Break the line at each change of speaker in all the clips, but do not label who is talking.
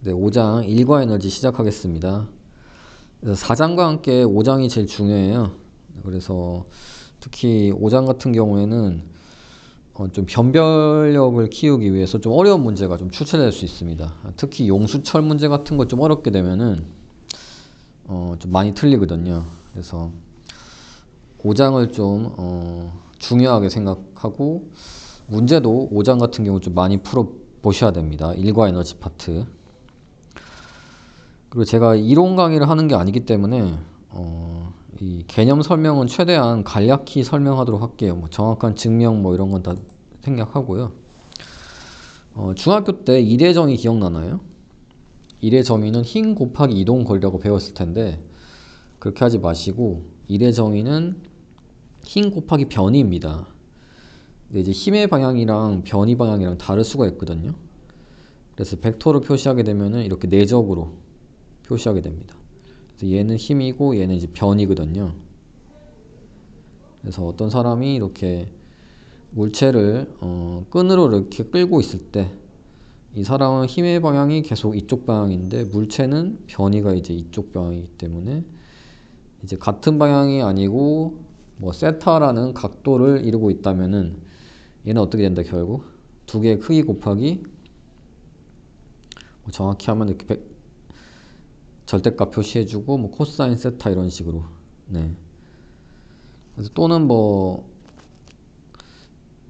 네, 5장 일과 에너지 시작하겠습니다. 그래서 4장과 함께 5장이 제일 중요해요. 그래서 특히 5장 같은 경우에는 좀 변별력을 키우기 위해서 좀 어려운 문제가 좀 출제될 수 있습니다. 특히 용수철 문제 같은 거 좀 어렵게 되면은 좀 많이 틀리거든요. 그래서 5장을 좀 중요하게 생각하고 문제도 5장 같은 경우 좀 많이 풀어 보셔야 됩니다. 일과 에너지 파트. 그리고 제가 이론 강의를 하는 게 아니기 때문에 이 개념 설명은 최대한 간략히 설명하도록 할게요. 뭐 정확한 증명 뭐 이런 건 다 생략하고요. 중학교 때 이례정의 기억나나요? 이례정의는 힘 곱하기 이동 거리라고 배웠을 텐데 그렇게 하지 마시고 이례정의는 힘 곱하기 변위입니다. 근데 이제 힘의 방향이랑 변위 방향이랑 다를 수가 있거든요. 그래서 벡터로 표시하게 되면은 이렇게 내적으로 표시하게 됩니다. 그래서 얘는 힘이고 얘는 이제 변이거든요. 그래서 어떤 사람이 이렇게 물체를 끈으로 이렇게 끌고 있을 때 이 사람은 힘의 방향이 계속 이쪽 방향인데 물체는 변이가 이제 이쪽 방향이기 때문에 이제 같은 방향이 아니고 뭐 세타라는 각도를 이루고 있다면은 얘는 어떻게 된다 결국 두 개의 크기 곱하기 뭐 정확히 하면 이렇게 절대값 표시해주고 뭐 코사인 세타 이런 식으로. 네. 그래서 또는 뭐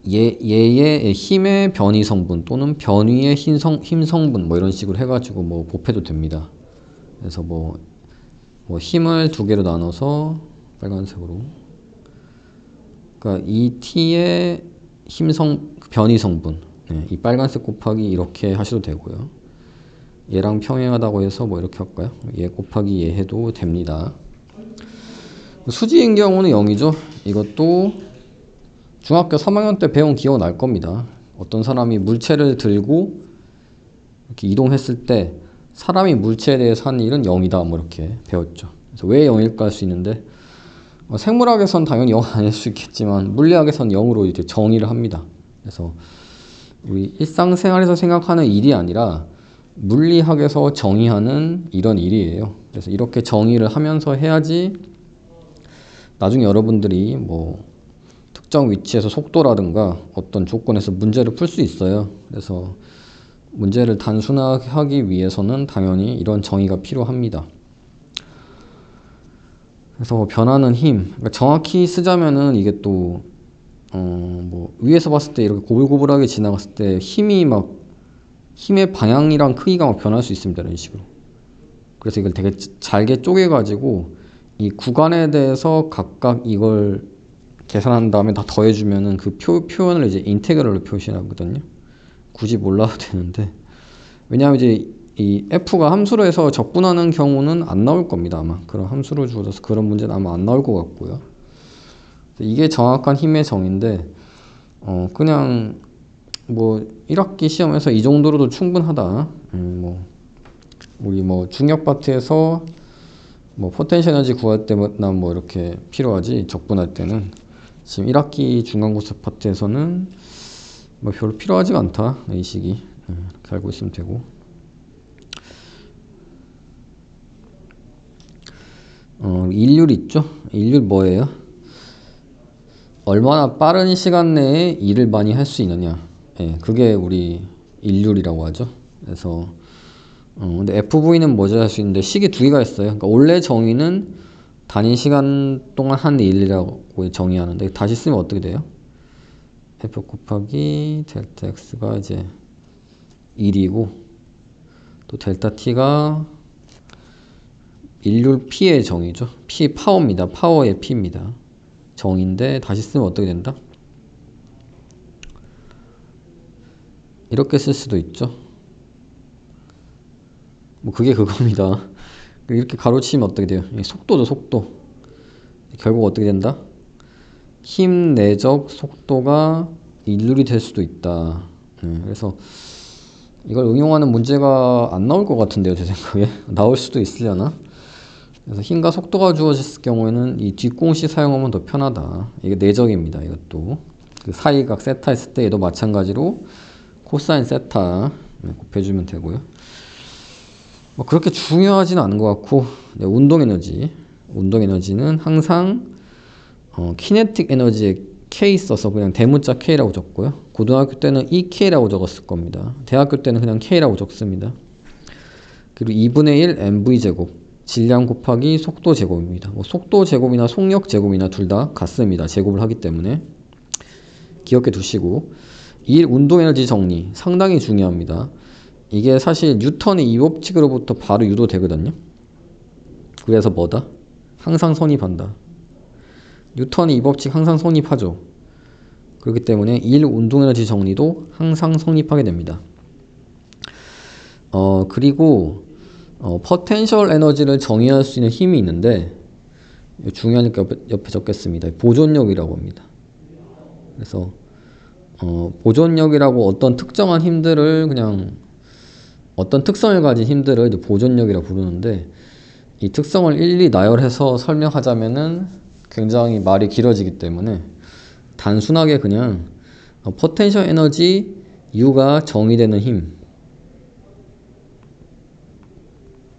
얘의 힘의 변이 성분 또는 변위의 힘 성분 뭐 이런 식으로 해가지고 뭐 곱해도 됩니다. 그래서 뭐 힘을 두 개로 나눠서 빨간색으로. 그러니까 이 T의 변이 성분. 네. 이 빨간색 곱하기 이렇게 하셔도 되고요. 얘랑 평행하다고 해서 뭐 이렇게 할까요? 얘 곱하기 얘 해도 됩니다. 수지인 경우는 0이죠. 이것도 중학교 3학년 때 배운 기억 날 겁니다. 어떤 사람이 물체를 들고 이렇게 이동했을 때 사람이 물체에 대해서 하는 일은 0이다 뭐 이렇게 배웠죠. 그래서 왜 0일까 할 수 있는데 생물학에선 당연히 0 아닐 수 있겠지만 물리학에선 0으로 이제 정의를 합니다. 그래서 우리 일상생활에서 생각하는 일이 아니라 물리학에서 정의하는 이런 일이에요. 그래서 이렇게 정의를 하면서 해야지 나중에 여러분들이 뭐 특정 위치에서 속도라든가 어떤 조건에서 문제를 풀 수 있어요. 그래서 문제를 단순하게 하기 위해서는 당연히 이런 정의가 필요합니다. 그래서 변하는 힘, 그러니까 정확히 쓰자면은 이게 또 뭐 위에서 봤을 때 이렇게 고불고불하게 지나갔을 때 힘의 방향이랑 크기가 막 변할 수 있습니다. 이런 식으로. 그래서 이걸 되게 잘게 쪼개가지고 이 구간에 대해서 각각 이걸 계산한 다음에 다 더해주면은 그 표현을 이제 인테그럴로 표시하거든요. 굳이 몰라도 되는데. 왜냐하면 이제 이 f가 함수로 해서 적분하는 경우는 안 나올 겁니다. 아마. 그런 함수로 주어져서 그런 문제는 아마 안 나올 것 같고요. 이게 정확한 힘의 정의인데, 그냥 뭐 1학기 시험에서 이 정도로도 충분하다. 우리 뭐 중력 파트에서 뭐 포텐셜 에너지 구할 때나 뭐 이렇게 필요하지 적분할 때는 지금 1학기 중간고사 파트에서는 뭐 별로 필요하지가 않다. 이 식이 이렇게 알고 있으면 되고. 일률 있죠? 일률 뭐예요? 얼마나 빠른 시간 내에 일을 많이 할 수 있느냐. 예, 그게 우리 일률이라고 하죠. 그래서 근데 FV는 뭐죠 할 수 있는데 식이 두 개가 있어요. 그러니까 원래 정의는 단위 시간 동안 한 일이라고 정의하는데 다시 쓰면 어떻게 돼요? F 곱하기 델타 X가 이제 1이고 또 델타 T가 일률 P의 정의죠. P 파워입니다. 파워의 P입니다. 정의인데 다시 쓰면 어떻게 된다? 이렇게 쓸 수도 있죠. 뭐 그게 그겁니다. 이렇게 가로치면 어떻게 돼요? 속도죠, 속도. 결국 어떻게 된다? 힘 내적 속도가 일률이 될 수도 있다. 그래서 이걸 응용하는 문제가 안 나올 것 같은데요, 제 생각에. 나올 수도 있으려나? 그래서 힘과 속도가 주어졌을 경우에는 이 뒷공식 사용하면 더 편하다. 이게 내적입니다, 이것도. 그 사이각 세타 했을 때 얘도 마찬가지로 코사인 세타 곱해주면 되고요. 뭐 그렇게 중요하지는 않은 것 같고, 네, 운동 에너지는 항상 키네틱 에너지에 K 써서 그냥 대문자 K라고 적고요. 고등학교 때는 EK라고 적었을 겁니다. 대학교 때는 그냥 K라고 적습니다. 그리고 2분의 1 mv 제곱, 질량 곱하기 속도 제곱입니다. 뭐 속도 제곱이나 속력 제곱이나 둘 다 같습니다. 제곱을 하기 때문에 기억해 두시고, 1 운동 에너지 정리 상당히 중요합니다. 이게 사실 뉴턴의 이법칙으로부터 바로 유도되거든요. 그래서 뭐다? 항상 성립한다. 뉴턴의 이법칙 항상 성립하죠. 그렇기 때문에 1 운동 에너지 정리도 항상 성립하게 됩니다. 그리고 포텐셜 에너지를 정의할 수 있는 힘이 있는데, 중요하니까 옆에 적겠습니다. 보존력이라고 합니다. 그래서 보존력이라고 어떤 특정한 힘들을 그냥 어떤 특성을 가진 힘들을 이제 보존력이라고 부르는데, 이 특성을 일일이 나열해서 설명하자면은 굉장히 말이 길어지기 때문에 단순하게 그냥 포텐셜 에너지 U가 정의되는 힘,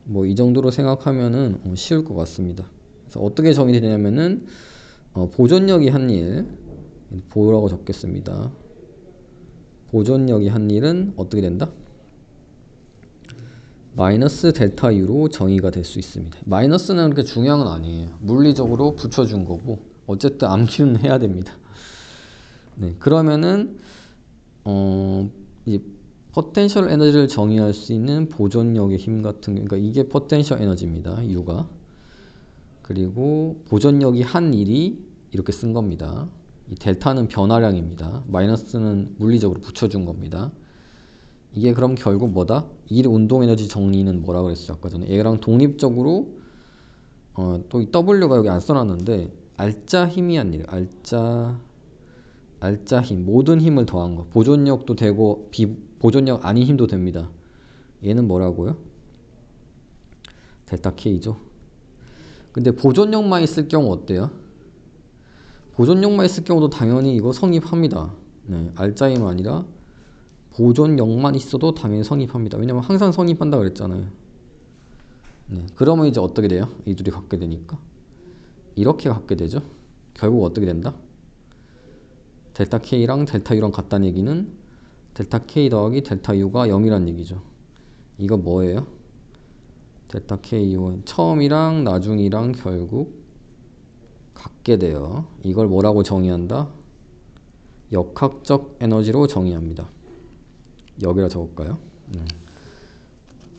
뭐 이 정도로 생각하면은 쉬울 것 같습니다. 그래서 어떻게 정의되냐면은 보존력이 한 일, 보라고 적겠습니다. 보존력이 한 일은 어떻게 된다? 마이너스 델타 U로 정의가 될 수 있습니다. 마이너스는 그렇게 중요한 건 아니에요. 물리적으로 붙여준 거고 어쨌든 암기는 해야 됩니다. 네, 그러면은 이 포텐셜 에너지를 정의할 수 있는 보존력의 힘 같은, 그러니까 이게 포텐셜 에너지입니다. U가. 그리고 보존력이 한 일이 이렇게 쓴 겁니다. 이 델타는 변화량입니다. 마이너스는 물리적으로 붙여준 겁니다. 이게 그럼 결국 뭐다? 1 운동 에너지 정리는 뭐라 그랬어요? 아까 전에 얘랑 독립적으로 또 이 W가 여기 안 써놨는데 알짜 힘이 아니라 알짜 힘, 모든 힘을 더한 거. 보존력도 되고 보존력 아닌 힘도 됩니다. 얘는 뭐라고요? 델타 K죠. 근데 보존력만 있을 경우 어때요? 보존력만 있을 경우도 당연히 이거 성립합니다. 네, 알짜 힘 아니라 보존력만 있어도 당연히 성립합니다. 왜냐면 항상 성립한다 그랬잖아요. 네, 그러면 이제 어떻게 돼요? 이 둘이 같게 되니까 이렇게 같게 되죠. 결국 어떻게 된다? 델타 K랑 델타 U랑 같다는 얘기는 델타 K 더하기 델타 U가 0이란 얘기죠. 이거 뭐예요? 델타 K, 처음이랑 나중이랑 결국 같게 돼요. 이걸 뭐라고 정의한다? 역학적 에너지로 정의합니다. 여기다 적을까요?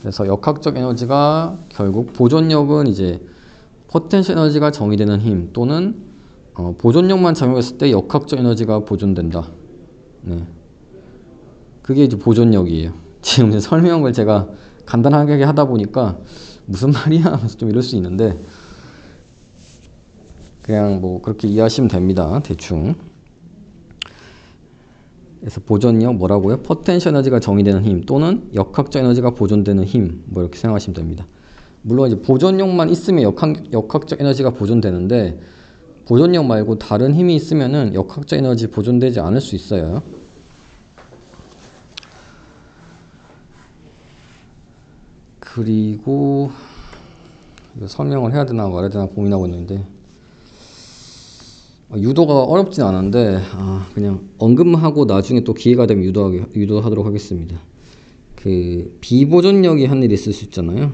그래서 역학적 에너지가 결국 보존력은 이제 포텐셜 에너지가 정의되는 힘 또는 보존력만 작용했을 때 역학적 에너지가 보존된다. 네. 그게 이제 보존력이에요. 지금 이제 설명을 제가 간단하게 하다 보니까 무슨 말이야 하면서 좀 이럴 수 있는데 그냥 뭐 그렇게 이해하시면 됩니다. 대충. 그래서 보존력 뭐라고요? 포텐셜 에너지가 정의되는 힘 또는 역학적 에너지가 보존되는 힘, 뭐 이렇게 생각하시면 됩니다. 물론 이제 보존력만 있으면 역학적 에너지가 보존되는데 보존력 말고 다른 힘이 있으면은 역학적 에너지 보존되지 않을 수 있어요. 그리고 이거 설명을 해야 되나 말아야 되나 고민하고 있는데 유도가 어렵진 않은데 그냥 언급만 하고 나중에 또 기회가 되면 유도하도록 하겠습니다. 그 비보존력이 한 일이 있을 수 있잖아요.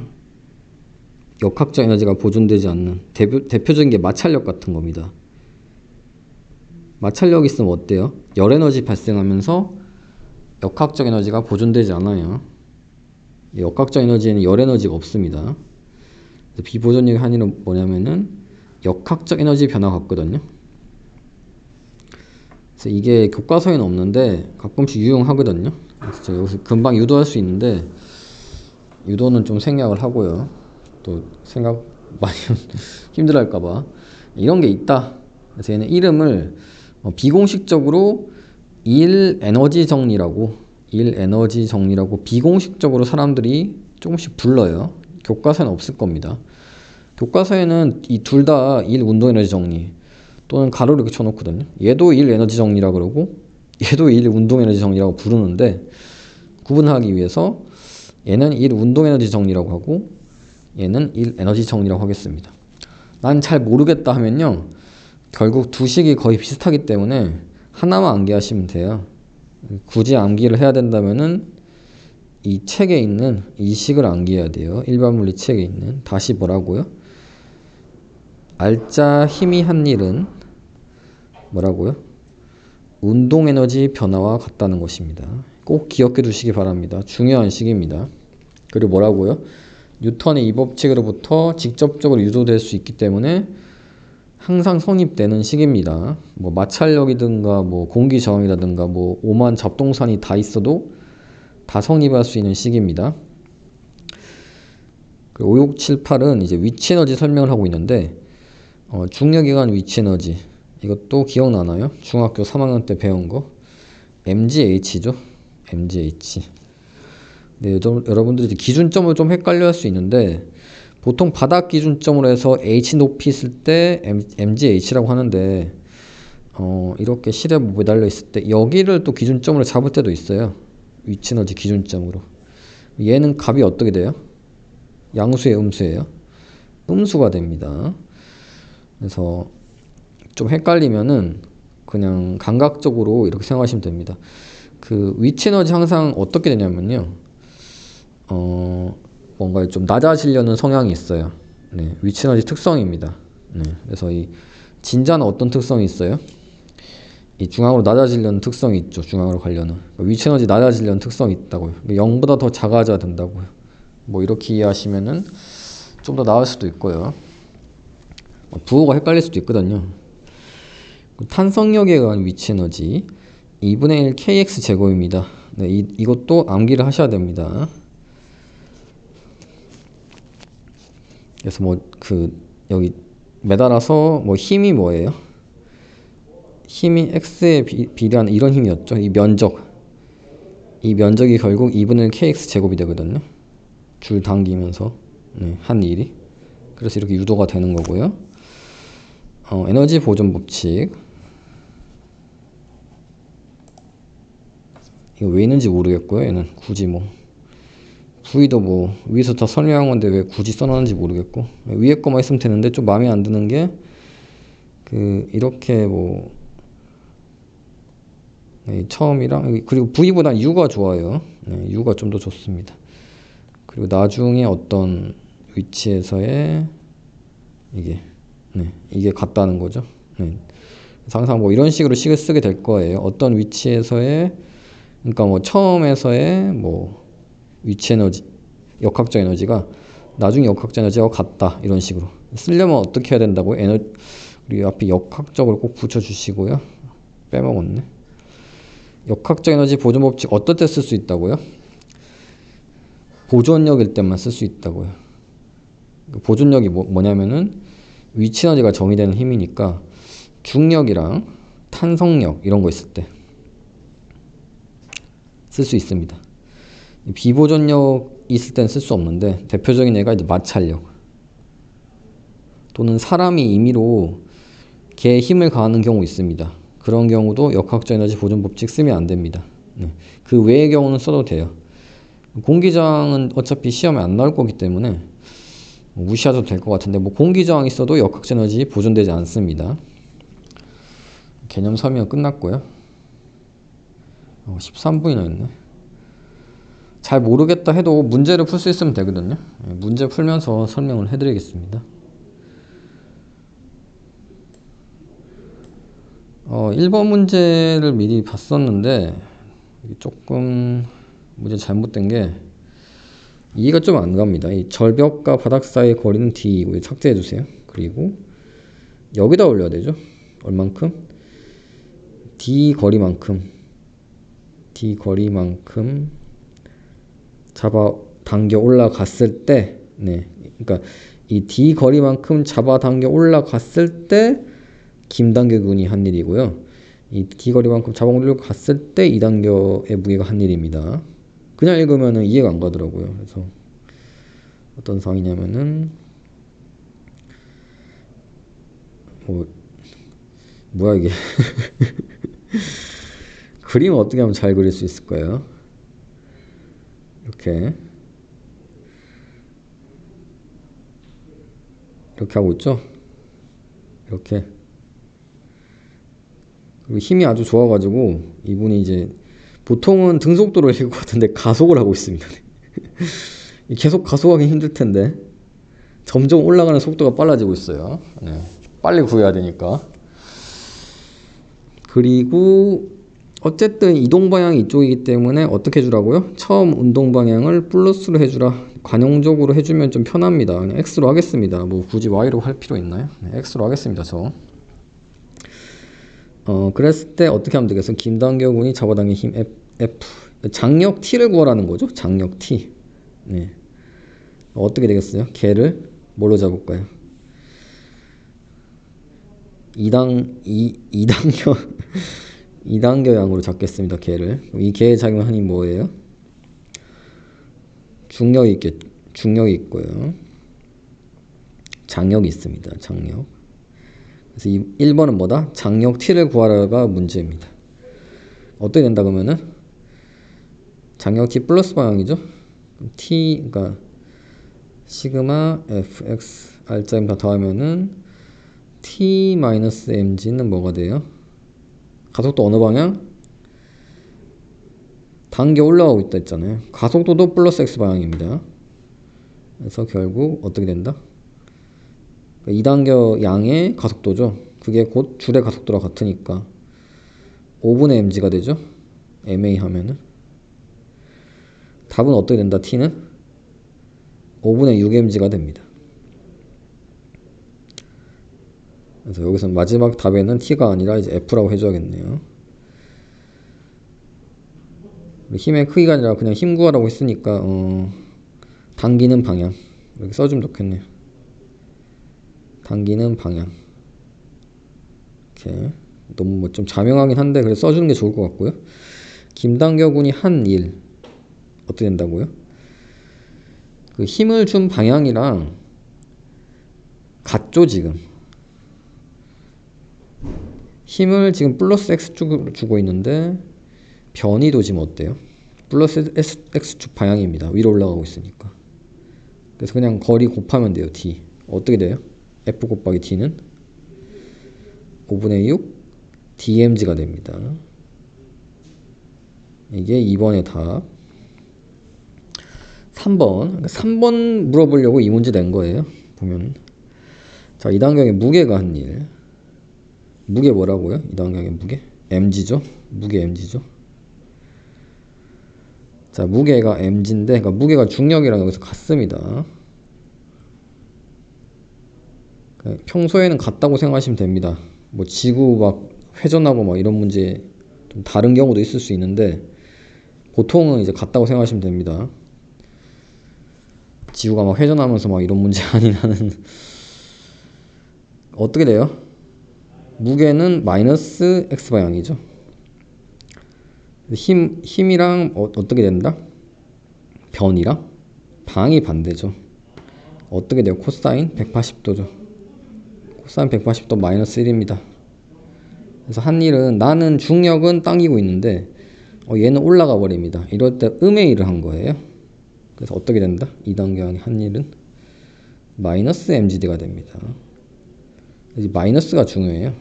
역학적 에너지가 보존되지 않는 대표적인 게 마찰력 같은 겁니다. 마찰력이 있으면 어때요? 열 에너지 발생하면서 역학적 에너지가 보존되지 않아요. 역학적 에너지에는 열 에너지가 없습니다. 그래서 비보존력의 한 일은 뭐냐면은 역학적 에너지 변화 같거든요. 그래서 이게 교과서에는 없는데 가끔씩 유용하거든요. 그래서 제가 여기서 금방 유도할 수 있는데 유도는 좀 생략을 하고요. 또 생각 많이 힘들어할까봐 이런 게 있다. 그래서 얘는 이름을 비공식적으로 일 에너지 정리라고 비공식적으로 사람들이 조금씩 불러요. 교과서에는 없을 겁니다. 교과서에는 이 둘 다 일 운동 에너지 정리 또는 가로를 이렇게 쳐놓거든요. 얘도 일 에너지 정리라 그러고 얘도 일 운동 에너지 정리라고 부르는데 구분하기 위해서 얘는 1 운동 에너지 정리라고 하고 얘는 1 에너지 정리라고 하겠습니다. 난 잘 모르겠다 하면요, 결국 두 식이 거의 비슷하기 때문에 하나만 암기하시면 돼요. 굳이 암기를 해야 된다면은 이 책에 있는 이 식을 암기해야 돼요. 일반 물리 책에 있는. 다시 뭐라고요? 알짜 힘이 한 일은 뭐라고요? 운동 에너지 변화와 같다는 것입니다. 꼭 기억해 두시기 바랍니다. 중요한 식입니다. 그리고 뭐라고요? 뉴턴의 이 법칙으로부터 직접적으로 유도될 수 있기 때문에 항상 성립되는 식입니다. 뭐 마찰력이든가 뭐 공기 저항이라든가 뭐 오만 잡동산이 다 있어도 다 성립할 수 있는 식입니다. 5, 6, 7, 8은 이제 위치 에너지 설명을 하고 있는데 중력에 관한 위치 에너지, 이것도 기억나나요? 중학교 3학년 때 배운 거 MGH죠. MGH. 네, 여러분들이 기준점을 좀 헷갈려 할 수 있는데 보통 바닥 기준점으로 해서 H 높이 있을 때 MGH라고 하는데 이렇게 실에 매달려 있을 때 여기를 또 기준점으로 잡을 때도 있어요. 위치 에너지 기준점으로. 얘는 값이 어떻게 돼요? 양수예요, 음수예요? 음수가 됩니다. 그래서 좀 헷갈리면은 그냥 감각적으로 이렇게 생각하시면 됩니다. 그 위치 에너지 항상 어떻게 되냐면요, 뭔가 좀 낮아지려는 성향이 있어요. 네, 위치 에너지 특성입니다. 네, 그래서 이 진자는 어떤 특성이 있어요? 이 중앙으로 낮아지려는 특성이 있죠. 중앙으로 가려는. 위치 에너지 낮아지려는 특성이 있다고요. 0보다 더 작아져야 된다고요. 뭐 이렇게 이해하시면은 좀 더 나을 수도 있고요. 부호가 헷갈릴 수도 있거든요. 탄성력에 의한 위치 에너지 2분의 1 kx 제곱입니다. 네, 이것도 암기를 하셔야 됩니다. 그래서 여기 매달아서 힘이 뭐예요? 힘이 x에 비례하는 이런 힘이었죠. 이 면적이 결국 2분의 1 kx 제곱이 되거든요. 줄 당기면서 한 일이. 그래서 이렇게 유도가 되는 거고요. 에너지 보존 법칙. 이거 왜 있는지 모르겠고요. 얘는 굳이 V도 위에서 다 설명한 건데 왜 굳이 써놨는지 모르겠고, 위에 거만 있으면 되는데 좀 마음에 안 드는 게 이렇게 처음이랑 그리고 V보다 U가 좋아요. U가 좀 더 좋습니다. 그리고 나중에 어떤 위치에서의 이게 같다는 거죠. 항상 이런 식으로 식을 쓰게 될 거예요. 어떤 위치에서의, 그러니까 처음에서의 위치 에너지, 역학적 에너지가 나중에 역학적 에너지와 같다, 이런 식으로 쓰려면 어떻게 해야 된다고요? 우리 앞에 역학적으로 꼭 붙여주시고요. 빼먹었네. 역학적 에너지 보존 법칙 어떨 때 쓸 수 있다고요? 보존력일 때만 쓸 수 있다고요. 보존력이 뭐냐면은 위치 에너지가 정의되는 힘이니까 중력이랑 탄성력 이런 거 있을 때 쓸 수 있습니다. 비보존력 있을 땐 쓸 수 없는데 대표적인 예가 이제 마찰력 또는 사람이 임의로 개에 힘을 가하는 경우 있습니다. 그런 경우도 역학적 에너지 보존 법칙 쓰면 안 됩니다. 그 외의 경우는 써도 돼요. 공기저항은 어차피 시험에 안 나올 거기 때문에 무시하셔도 될 것 같은데 공기저항이 있어도 역학적 에너지 보존되지 않습니다. 개념 설명 끝났고요. 13분이나 있네. 잘 모르겠다 해도 문제를 풀 수 있으면 되거든요. 문제 풀면서 설명을 해드리겠습니다. 1번 문제를 미리 봤었는데 조금 문제 잘못된 게 이해가 좀 안 갑니다. 이 절벽과 바닥 사이의 거리는 D이고 삭제해 주세요. 그리고 여기다 올려야 되죠. 얼만큼? D 거리만큼 잡아당겨 올라갔을 때, 그러니까 이 D 거리만큼 잡아당겨 올라갔을 때 김단계군이 한 일이고요. 이 D 거리만큼 잡아당겨 올라갔을 때 이단계의 무게가 한 일입니다. 그냥 읽으면 이해가 안 가더라고요. 그래서 어떤 상황이냐면은 뭐야 이게 그림을 어떻게 하면 잘 그릴 수 있을까요? 이렇게 이렇게 하고 있죠. 이렇게. 그리고 힘이 아주 좋아가지고 이분이 이제 보통은 등속도를 읽을 것 같은데 가속을 하고 있습니다. 계속 가속하기 힘들 텐데 점점 올라가는 속도가 빨라지고 있어요. 네. 빨리 구해야 되니까. 그리고 어쨌든 이동 방향이 이쪽이기 때문에 어떻게 해주라고요? 처음 운동 방향을 플러스로 해주라. 관용적으로 해주면 좀 편합니다. 그냥 X로 하겠습니다. 뭐 굳이 Y로 할 필요 있나요? 네, X로 하겠습니다. 저. 그랬을 때 어떻게 하면 되겠어요? 김단결 군이 잡아당긴 힘 F. 장력 T를 구하라는 거죠. 장력 T. 네. 어떻게 되겠어요? 걔를 뭘로 잡을까요? 2단계양으로 잡겠습니다. 걔를. 이 걔의 작용하니 뭐예요? 중력이 있고요. 장력이 있습니다. 장력. 그래서 1번은 뭐다? 장력 T를 구하라가 문제입니다. 어떻게 된다 그러면은 장력 T 플러스 방향이죠. T 그러니까 시그마 fx r자임 다 더하면은 t-mg는 뭐가 돼요? 가속도 어느 방향? 단계 올라가고 있다 했잖아요. 가속도도 플러스 x 방향입니다. 그래서 결국 어떻게 된다? 2단계 양의 가속도죠. 그게 곧 줄의 가속도랑 같으니까 5분의 mg가 되죠. ma 하면은 답은 어떻게 된다? t는 5분의 6mg가 됩니다. 그래서 여기서 마지막 답에는 t가 아니라 이제 f라고 해줘야겠네요. 힘의 크기가 아니라 그냥 힘 구하라고 했으니까 당기는 방향 이렇게 써주면 좋겠네요. 당기는 방향. 이렇게 너무 뭐 좀 자명하긴 한데 그래 써주는 게 좋을 것 같고요. 김단결 군이 한 일 어떻게 된다고요? 그 힘을 준 방향이랑 같죠 지금. 힘을 지금 플러스 x축으로 주고 있는데 변이도 지금 어때요? 플러스 x축 방향입니다. 위로 올라가고 있으니까. 그래서 그냥 거리 곱하면 돼요. d. 어떻게 돼요? f 곱하기 t는 5분의 6 dmg가 됩니다. 이게 2번의 답. 3번. 3번 물어보려고 이 문제 낸 거예요. 보면. 자, 이단경의 무게가 한 일. 무게 뭐라고요? 이단경의 무게? mg죠? 무게 mg죠? 자, 무게가 mg인데, 그러니까 무게가 중력이랑 여기서 같습니다. 평소에는 같다고 생각하시면 됩니다. 뭐 지구 막 회전하고 막 이런 문제 좀 다른 경우도 있을 수 있는데 보통은 이제 같다고 생각하시면 됩니다. 지구가 막 회전하면서 막 이런 문제 아닌 한은 어떻게 돼요? 무게는 마이너스 x방향이죠. 힘이랑 어떻게 된다? 변이랑 방이 반대죠. 어떻게 돼요? 코사인 180도죠. 코사인 180도 마이너스 1입니다. 그래서 한 일은 나는 중력은 당기고 있는데 얘는 올라가 버립니다. 이럴 때 음의 일을 한 거예요. 그래서 어떻게 된다? 2단계의 한 일은 마이너스 mgd가 됩니다. 이 마이너스가 중요해요.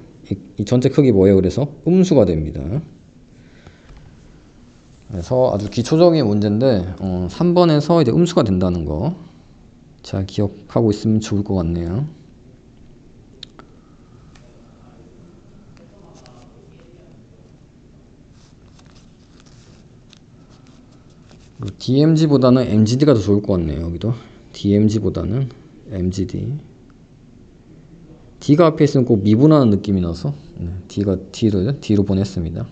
이 전체 크기 뭐예요? 그래서 음수가 됩니다. 그래서 아주 기초적인 문제인데 3번에서 이제 음수가 된다는 거 잘 기억하고 있으면 좋을 것 같네요. DMG보다는 MGD가 더 좋을 것 같네요. 여기도 DMG보다는 MGD. D가 앞에 있으면 꼭 미분하는 느낌이 나서 D가 D로 보냈습니다.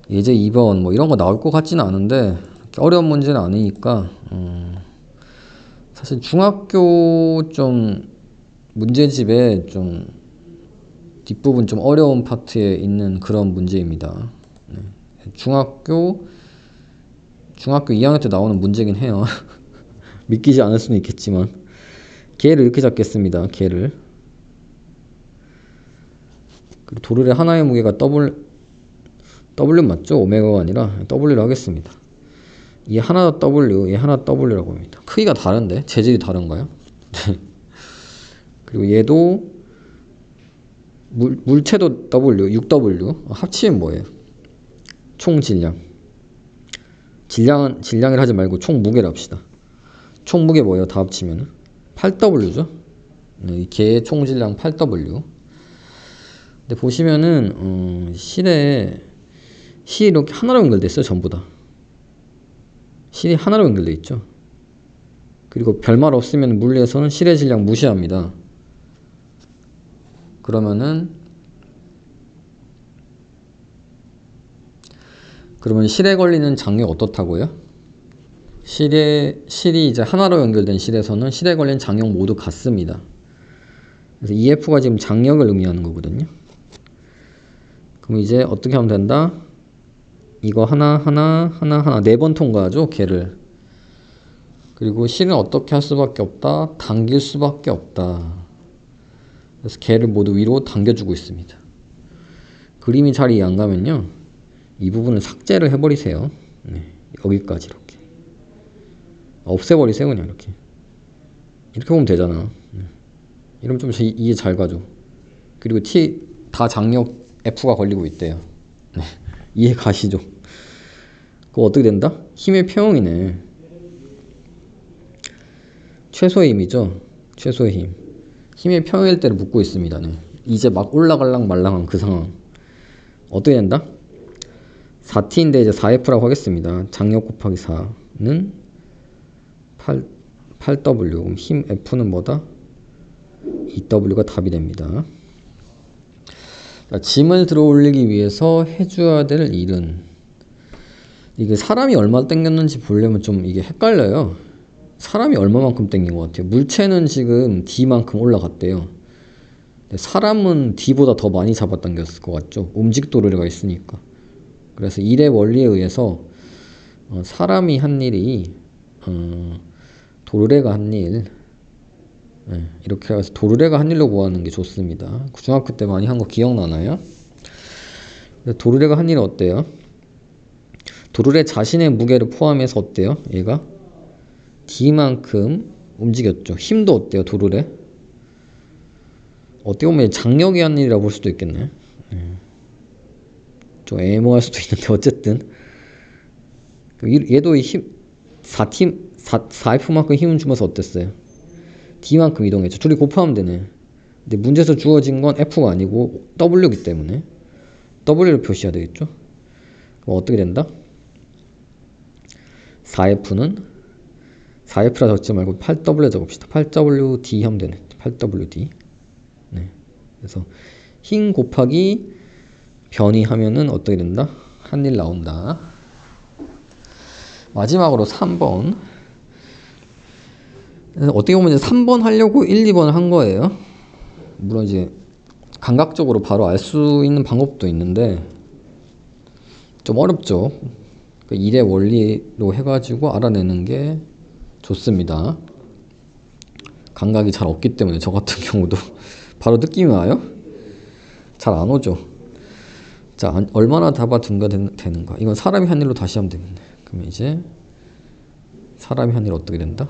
예제 2번 뭐 이런 거 나올 것 같지는 않은데 어려운 문제는 아니니까 사실 중학교 좀 문제집에 좀 뒷부분 좀 어려운 파트에 있는 그런 문제입니다. 중학교 2학년 때 나오는 문제긴 해요. 믿기지 않을 수는 있겠지만 걔를 이렇게 잡겠습니다. 걔를 그리고 도르래 하나의 무게가 W 맞죠? 오메가가 아니라 W로 하겠습니다. 얘 하나 W, 얘 하나 W라고 합니다. 크기가 다른데? 재질이 다른가요? 그리고 얘도 물체도 W, 6W. 합치면 뭐예요? 총 질량. 질량을 하지 말고 총 무게를 합시다. 총 무게 뭐예요? 다 합치면 8W죠. 걔의 총 질량 8W. 근데 보시면은 실이 이렇게 하나로 연결돼 있어요. 전부 다. 실이 하나로 연결돼 있죠. 그리고 별말 없으면 물리에서는 실의 질량 무시합니다. 그러면 실에 걸리는 장력 어떻다고요? 실이 이제 하나로 연결된 실에서는 실에 걸린 장력 모두 같습니다. 그래서 EF가 지금 장력을 의미하는 거거든요. 그럼 이제 어떻게 하면 된다? 이거 하나 4번 통과하죠, 걔를. 그리고 실은 어떻게 할 수밖에 없다? 당길 수밖에 없다. 그래서 걔를 모두 위로 당겨주고 있습니다. 그림이 잘 이해 안 가면요, 이 부분을 삭제를 해버리세요. 네, 여기까지 이렇게 없애버리세요. 그냥 이렇게 보면 되잖아. 네. 이러면 좀 이해 잘 가죠. 그리고 T 다 장력 F가 걸리고 있대요. 네. 이해 가시죠? 그거 어떻게 된다? 힘의 평형이네. 최소의 힘이죠. 최소의 힘. 힘의 평형일 때를 묻고 있습니다. 네. 이제 막 올라갈랑 말랑한 그 상황. 어떻게 된다? 4T인데 이제 4F라고 하겠습니다. 장력 곱하기 4는 8W. 그럼 힘 F는 뭐다? 2W가 답이 됩니다. 자, 짐을 들어 올리기 위해서 해줘야 될 일은, 이게 사람이 얼마 당겼는지 보려면 좀 이게 헷갈려요. 사람이 얼마만큼 당긴 것 같아요. 물체는 지금 D만큼 올라갔대요. 사람은 D보다 더 많이 잡아당겼을 것 같죠. 움직 도르래가 있으니까. 그래서 일의 원리에 의해서 사람이 한 일이 도르래가 한 일, 이렇게 해서 도르래가 한 일로 구하는 게 좋습니다. 중학교 때 많이 한 거 기억나나요? 도르래가 한 일은 어때요? 도르래 자신의 무게를 포함해서 어때요? 얘가 D만큼 움직였죠. 힘도 어때요? 도르래? 어떻게 보면 장력이 한 일이라고 볼 수도 있겠네. 좀 애매할 수도 있는데 어쨌든 얘도 힘 4F만큼 힘을 주면서 어땠어요? D만큼 이동했죠. 둘이 곱하면 되네. 근데 문제에서 주어진 건 F가 아니고 W이기 때문에 W를 표시해야 되겠죠. 그럼 어떻게 된다? 4F는 4F라 적지 말고 8W에 적읍시다. 8WD 하면 되네. 8WD. 네. 그래서 힘 곱하기 변이 하면은 어떻게 된다? 한 일 나온다. 마지막으로 3번. 어떻게 보면 이제 3번 하려고 1, 2번을 한 거예요. 물론 이제 감각적으로 바로 알 수 있는 방법도 있는데 좀 어렵죠. 일의 원리로 해가지고 알아내는 게 좋습니다. 감각이 잘 없기 때문에 저 같은 경우도 바로 느낌이 와요? 잘 안 오죠. 자, 얼마나 답아 되는가? 이건 사람이 한 일로 다시 하면 되겠네. 그러면 이제 사람이 한 일 어떻게 된다?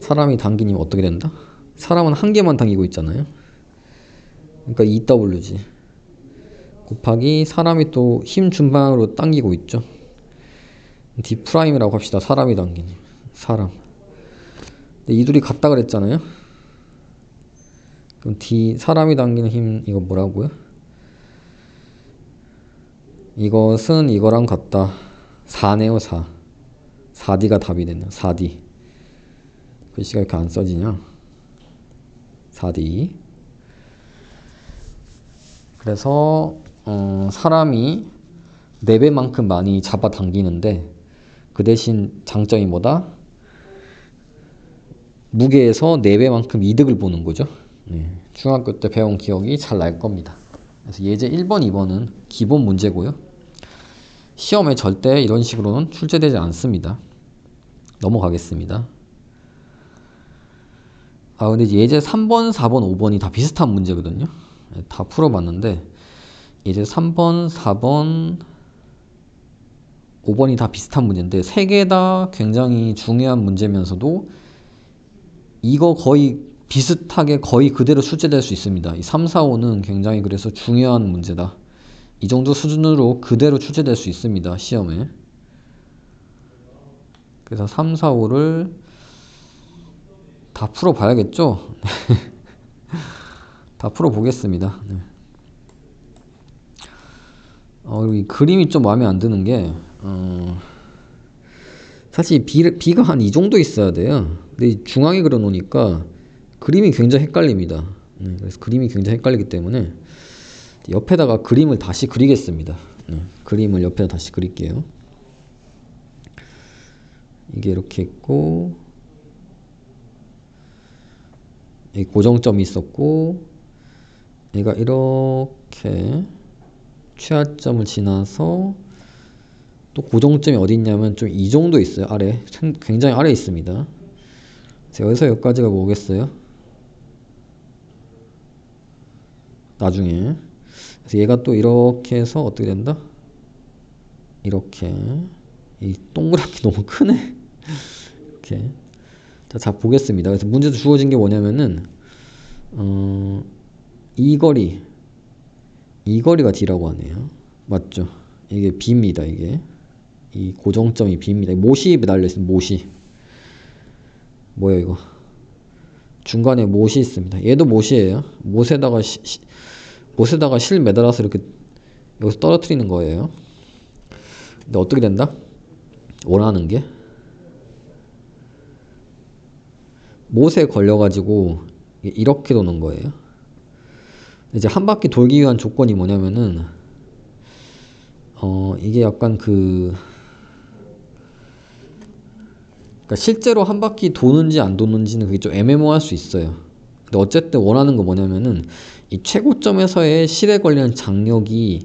사람이 당기면 어떻게 된다? 사람은 한 개만 당기고 있잖아요. 그러니까 2W지. 곱하기 사람이 또 힘 준 방향으로 당기고 있죠. D'라고 합시다. 사람이 당기는 사람. 근데 이 둘이 같다 그랬잖아요. 그럼 사람이 당기는 힘, 이거 뭐라고요? 이것은 이거랑 같다. 4네요, 4. 4D가 답이 되네요. 4D. 글씨가 이렇게 안 써지냐? 4D. 그래서 사람이 4배만큼 많이 잡아당기는데 그 대신 장점이 뭐다? 무게에서 4배만큼 이득을 보는 거죠. 네. 중학교 때 배운 기억이 잘 날 겁니다. 그래서 예제 1번, 2번은 기본 문제고요. 시험에 절대 이런 식으로는 출제되지 않습니다. 넘어가겠습니다. 근데 예제 3번, 4번, 5번이 다 비슷한 문제거든요. 다 풀어봤는데 예제 3번, 4번, 5번이 다 비슷한 문제인데 세 개 다 굉장히 중요한 문제면서도 이거 거의 비슷하게 거의 그대로 출제될 수 있습니다. 이 3, 4, 5는 굉장히 그래서 중요한 문제다. 이 정도 수준으로 그대로 출제될 수 있습니다. 시험에. 그래서 3, 4, 5를 다 풀어봐야겠죠? 다 풀어보겠습니다. 네. 그리고 이 그림이 좀 마음에 안 드는 게 사실 B가 한 이 정도 있어야 돼요. 근데 중앙에 그려놓으니까 그림이 굉장히 헷갈립니다. 그래서 그림이 굉장히 헷갈리기 때문에 옆에다가 그림을 다시 그리겠습니다. 그림을 옆에다 다시 그릴게요. 이게 이렇게 있고 이 고정점이 있었고 얘가 이렇게 취하점을 지나서 또 고정점이 어디 있냐면 좀 이 정도 있어요. 아래 굉장히 아래에 있습니다. 그래서 여기서 여기까지가 뭐겠어요? 나중에 그래서 얘가 또 이렇게 해서 어떻게 된다? 이렇게 이 동그랗게 너무 크네. 이렇게 자 보겠습니다. 그래서 문제도 주어진 게 뭐냐면은 이 거리가 D라고 하네요. 맞죠? 이게 B입니다. 이게 이 고정점이 B입니다. 못이 매달려 있습니다. 못이 뭐야 이거? 중간에 못이 있습니다. 얘도 못이에요. 못에다가 실 매달아서 이렇게 여기서 떨어뜨리는 거예요. 근데 어떻게 된다? 원하는 게 못에 걸려가지고 이렇게 도는 거예요. 이제 한 바퀴 돌기 위한 조건이 뭐냐면은 이게 약간 그러니까 실제로 한 바퀴 도는지 안 도는지는 그게 좀 애매모호할 수 있어요. 근데 어쨌든 원하는 거 뭐냐면은 이 최고점에서의 실에 걸리는 장력이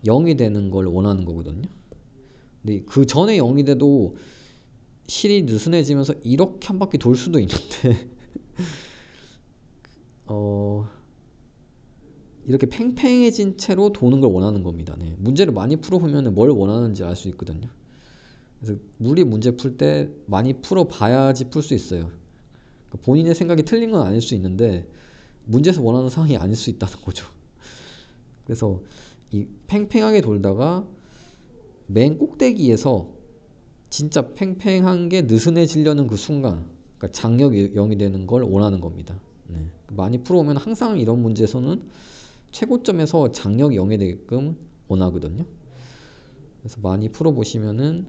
0이 되는 걸 원하는 거거든요. 근데 그 전에 0이 돼도 실이 느슨해지면서 이렇게 한 바퀴 돌 수도 있는데 이렇게 팽팽해진 채로 도는 걸 원하는 겁니다. 네. 문제를 많이 풀어보면 뭘 원하는지 알 수 있거든요. 그래서 물리 문제 풀 때 많이 풀어봐야지 풀 수 있어요. 그러니까 본인의 생각이 틀린 건 아닐 수 있는데 문제에서 원하는 상황이 아닐 수 있다는 거죠. 그래서 이 팽팽하게 돌다가 맨 꼭대기에서 진짜 팽팽한 게 느슨해지려는 그 순간, 그러니까 장력이 0이 되는 걸 원하는 겁니다. 네. 많이 풀어오면 항상 이런 문제에서는 최고점에서 장력이 0이 되게끔 원하거든요. 그래서 많이 풀어보시면은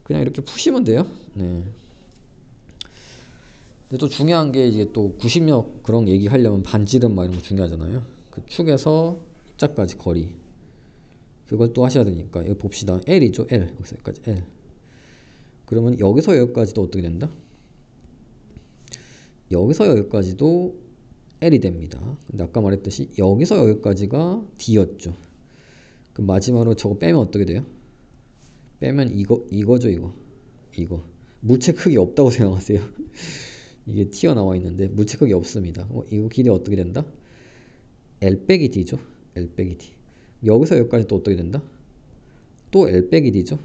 그냥 이렇게 푸시면 돼요. 네. 근데 또 중요한 게 이제 또 구심력 그런 얘기 하려면 반지름 막 이런 거 중요하잖아요. 그 축에서 입자까지 거리. 그걸 또 하셔야 되니까 이거 봅시다. L이죠. L. 여기서 여기까지 L. 그러면 여기서 여기까지도 어떻게 된다? 여기서 여기까지도 L이 됩니다. 근데 아까 말했듯이 여기서 여기까지가 D였죠. 그럼 마지막으로 저거 빼면 어떻게 돼요? 빼면 이거죠. 이거 물체 크기 없다고 생각하세요. 이게 튀어나와 있는데 물체 크기 없습니다. 이거 길이 어떻게 된다? L 빼기 D죠. L 빼기 D. 여기서 여기까지 또 어떻게 된다? 또 L 빼기 D죠.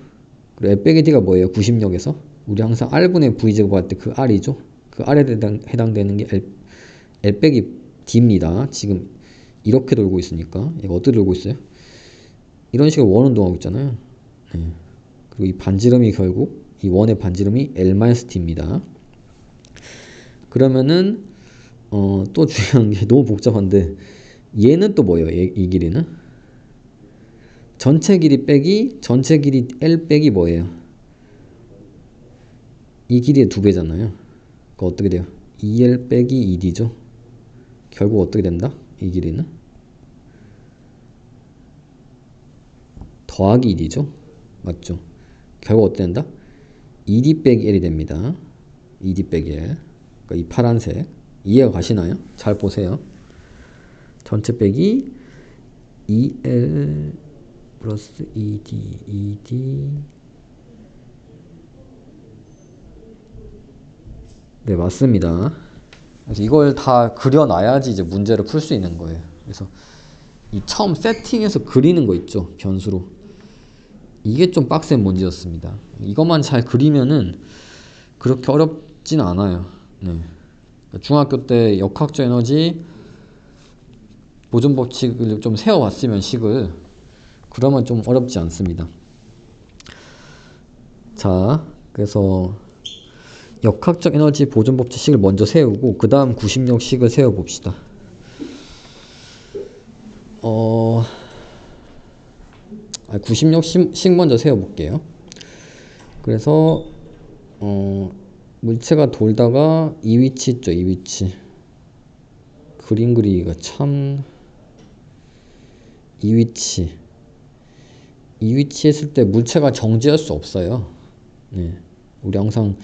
그리고 L 빼기 D가 뭐예요? 구심력에서 우리 항상 R분의 V제곱 할 때 그 R이죠. 그 R에 해당되는 게 L 빼기 D입니다. 지금 이렇게 돌고 있으니까 얘가 어떻게 돌고 있어요? 이런 식으로 원 운동하고 있잖아요. 네. 그리고 이 반지름이 결국 이 원의 반지름이 L-T입니다. 그러면은 또 중요한 게 너무 복잡한데 얘는 또 뭐예요? 이 길이는? 전체 길이 빼기 전체 길이 L 빼기 뭐예요? 이 길이의 2배잖아요. 그거 어떻게 돼요? 2L 빼기 2D죠. 결국 어떻게 된다? 이 길이는? 더하기 2D죠. 맞죠? 결국 어떻게 된다? 2D 빼기 L이 됩니다. 2D 빼기 L. 그러니까 이 파란색. 이해가 가시나요? 잘 보세요. 전체 빼기 2L 플러스 2D 네, 맞습니다. 그래서 이걸 다 그려놔야지 이제 문제를 풀 수 있는 거예요. 그래서 이 처음 세팅해서 그리는 거 있죠. 변수로. 이게 좀 빡센 문제였습니다. 이것만 잘 그리면은 그렇게 어렵진 않아요. 네. 중학교 때 역학적 에너지 보존 법칙을 좀 세워왔으면 식을 그러면 좀 어렵지 않습니다. 자, 그래서 역학적 에너지 보존 법칙식을 먼저 세우고 그 다음 구심력식을 세워봅시다. 구심력식 먼저 세워볼게요. 그래서 물체가 돌다가 이 위치 있죠, 이 위치. 그림 그리기가 참... 이 위치 했을 때 물체가 정지할 수 없어요. 네. 우리 항상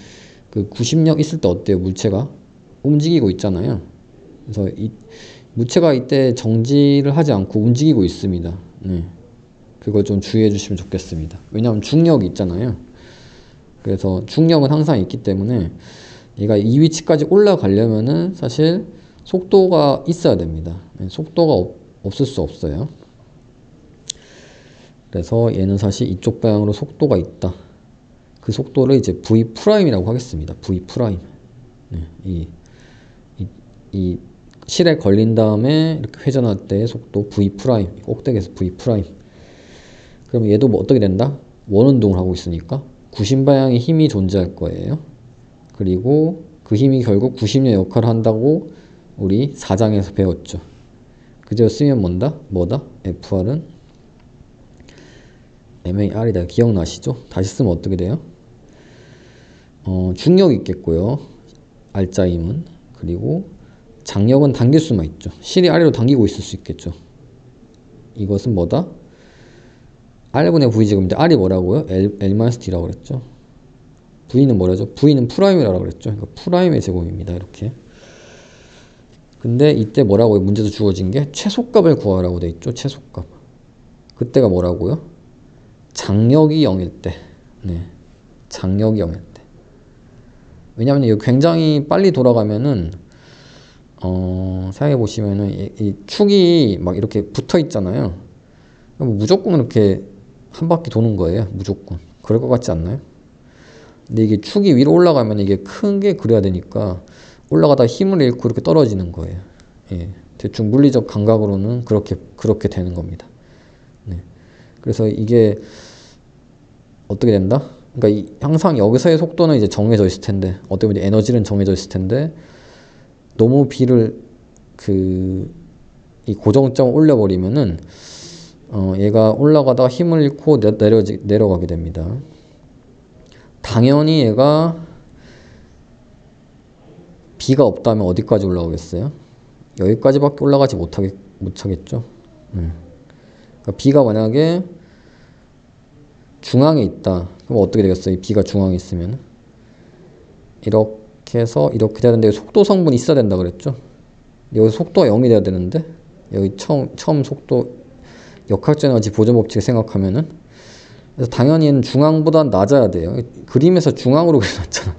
그 구심력 있을 때 어때요? 물체가 움직이고 있잖아요. 그래서 물체가 이때 정지를 하지 않고 움직이고 있습니다. 네. 그걸 좀 주의해 주시면 좋겠습니다. 왜냐하면 중력이 있잖아요. 그래서 중력은 항상 있기 때문에 얘가 이 위치까지 올라가려면은 사실 속도가 있어야 됩니다. 네. 속도가 없을 수 없어요. 그래서 얘는 사실 이쪽 방향으로 속도가 있다. 그 속도를 이제 V'이라고 하겠습니다. V'. 네, 이 실에 걸린 다음에 이렇게 회전할 때의 속도 V', 꼭대기에서 V'. 그럼 얘도 뭐 어떻게 된다? 원운동을 하고 있으니까 구심 방향의 힘이 존재할 거예요. 그리고 그 힘이 결국 구심력 역할을 한다고 우리 4장에서 배웠죠. 그대로 쓰면 뭐다? FR은 MAR이다. 기억나시죠? 다시 쓰면 어떻게 돼요? 중력이 있겠고요. R자임은. 그리고 장력은 당길 수만 있죠. 실이 아래로 당기고 있을 수 있겠죠. 이것은 뭐다? R분의 V제곱인데 R이 뭐라고요? L-T라고 그랬죠. V는 뭐라죠? V는 프라임이라고 그랬죠. 그러니까 프라임의 제곱입니다. 이렇게. 근데 이때 뭐라고요? 문제도 주어진 게 최소값을 구하라고 돼 있죠. 최소값. 그때가 뭐라고요? 장력이 0일 때. 네. 장력이 0일 때. 왜냐면 이거 굉장히 빨리 돌아가면은 생각해 보시면은 이 축이 막 이렇게 붙어 있잖아요. 무조건 이렇게 한 바퀴 도는 거예요. 무조건. 그럴 것 같지 않나요? 근데 이게 축이 위로 올라가면 이게 큰 게 그려야 되니까 올라가다 힘을 잃고 이렇게 떨어지는 거예요. 예. 대충 물리적 감각으로는 그렇게 되는 겁니다. 네. 그래서 이게 어떻게 된다? 그러니까 항상 여기서의 속도는 이제 정해져 있을 텐데, 어떻게 보면 에너지는 정해져 있을 텐데, 너무 B를 이 고정점을 올려버리면은 얘가 올라가다가 힘을 잃고 내려가게 됩니다. 당연히 얘가 B가 없다면 어디까지 올라가겠어요? 여기까지밖에 올라가지 못하겠죠. 그러니까 B가 만약에 중앙에 있다. 그럼 어떻게 되겠어요? 이 B가 중앙에 있으면 이렇게 해서 이렇게 돼야 되는데 속도 성분이 있어야 된다 그랬죠. 여기 속도가 0이 돼야 되는데 여기 처음 속도 역학적 에너지 보존 법칙을 생각하면은 그래서 당연히 얘는 중앙보다 낮아야 돼요. 그림에서 중앙으로 그려놨잖아.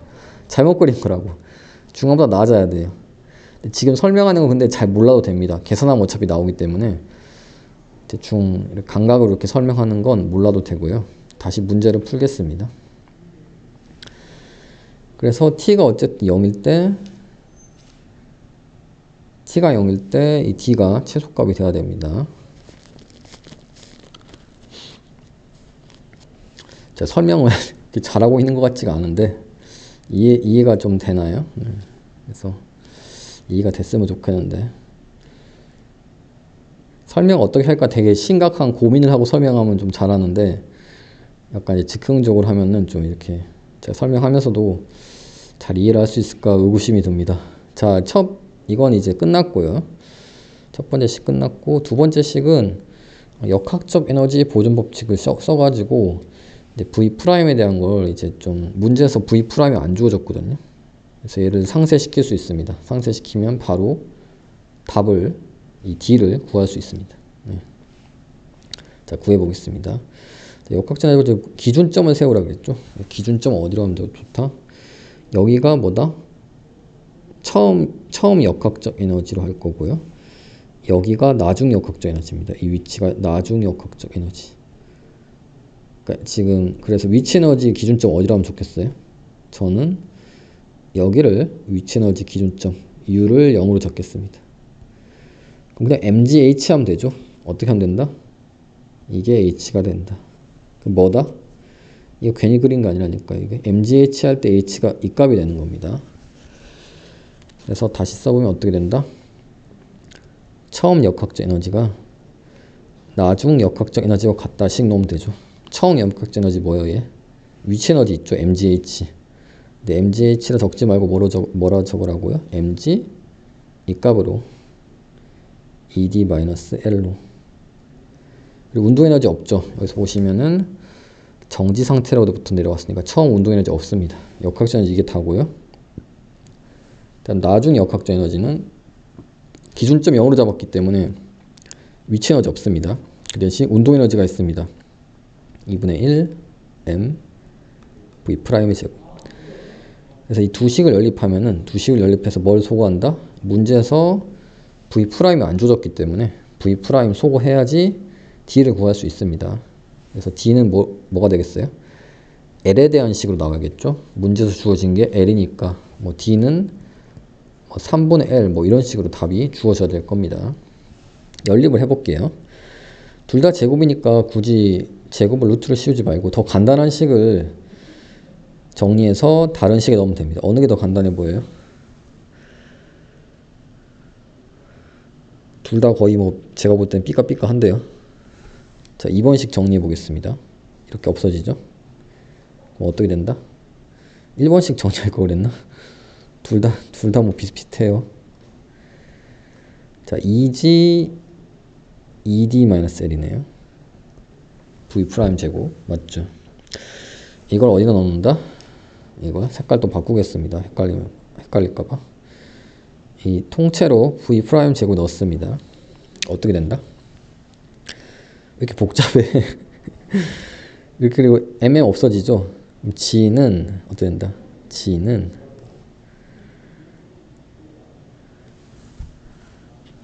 잘못 그린 거라고. 중앙보다 낮아야 돼요. 지금 설명하는 건 근데 잘 몰라도 됩니다. 계산하면 어차피 나오기 때문에 대충 이렇게 감각으로 이렇게 설명하는 건 몰라도 되고요. 다시 문제를 풀겠습니다. 그래서 T가 어쨌든 0일 때 이 D가 최소값이 돼야 됩니다. 제가 설명을 이렇게 잘하고 있는 것 같지가 않은데 이해가 좀 되나요? 그래서 이해가 됐으면 좋겠는데 설명 어떻게 할까 되게 심각한 고민을 하고 설명하면 좀 잘하는데 약간 이제 즉흥적으로 하면은 좀 이렇게 제가 설명하면서도 잘 이해를 할 수 있을까 의구심이 듭니다. 자, 이건 이제 끝났고요. 첫 번째 식 끝났고 두 번째 식은 역학적 에너지 보존 법칙을 써가지고 이제 V'에 대한 걸 이제 좀 문제에서 V'이 안 주어졌거든요. 그래서 얘를 상쇄시킬 수 있습니다. 상쇄시키면 바로 답을 이 D를 구할 수 있습니다. 네. 자, 구해보겠습니다. 역학적 에너지 기준점을 세우라 그랬죠. 기준점 어디로 하면 좋다? 여기가 뭐다? 처음 역학적 에너지로 할 거고요. 여기가 나중 역학적 에너지입니다. 이 위치가 나중 역학적 에너지. 그러니까 지금 그래서 위치 에너지 기준점 어디로 하면 좋겠어요? 저는 여기를 위치 에너지 기준점 U를 0으로 적겠습니다. 그럼 그냥 MGH 하면 되죠. 어떻게 하면 된다? 이게 H가 된다. 그럼 뭐다? 이거 괜히 그린 거 아니라니까. 이게 MGH 할 때 H가 이 값이 되는 겁니다. 그래서 다시 써보면 어떻게 된다? 처음 역학적 에너지가 나중 역학적 에너지와 같다씩 놓으면 되죠. 처음 역학적 에너지 뭐예요? 얘? 위치 에너지 있죠. MGH. 근데 MGH를 적지 말고 뭐라 적으라고요? MG 이 값으로 ED-L로. 그리고 운동 에너지 없죠. 여기서 보시면은 정지 상태로부터 내려왔으니까 처음 운동 에너지 없습니다. 역학적 에너지 이게 다고요. 일단 나중 역학적 에너지는 기준점 0으로 잡았기 때문에 위치 에너지 없습니다. 그 대신 운동 에너지가 있습니다. 2분의 1 m v 프라임의 제곱. 그래서 이 두 식을 연립하면은 두 식을 연립해서 뭘 소거한다? 문제에서 v 프라임이 안 주어졌기 때문에 v 프라임 소거해야지 d를 구할 수 있습니다. 그래서 d는 뭐가 되겠어요? l에 대한 식으로 나와야겠죠. 문제에서 주어진 게 l이니까 뭐 d는 3분의 l 뭐 이런 식으로 답이 주어져야 될 겁니다. 연립을 해볼게요. 둘 다 제곱이니까 굳이 제곱을 루트를 씌우지 말고 더 간단한 식을 정리해서 다른 식에 넣으면 됩니다. 어느 게 더 간단해 보여요? 둘 다 거의 뭐 제가 볼 땐 삐까삐까한데요. 자, 2번식 정리해 보겠습니다. 이렇게 없어지죠? 그럼 어떻게 된다? 1번식 정리할 거 그랬나? 둘 다 뭐 비슷비슷해요. 자, 2g ED-L이네요. V 프라임 제곱 맞죠? 이걸 어디다 넣는다? 이거 색깔 또 바꾸겠습니다. 헷갈릴까봐. 이 통째로 V 프라임 제곱 넣습니다. 어떻게 된다? 왜 이렇게 복잡해? 이렇게 그리고 M 없어지죠? G는 어떻게 된다? G는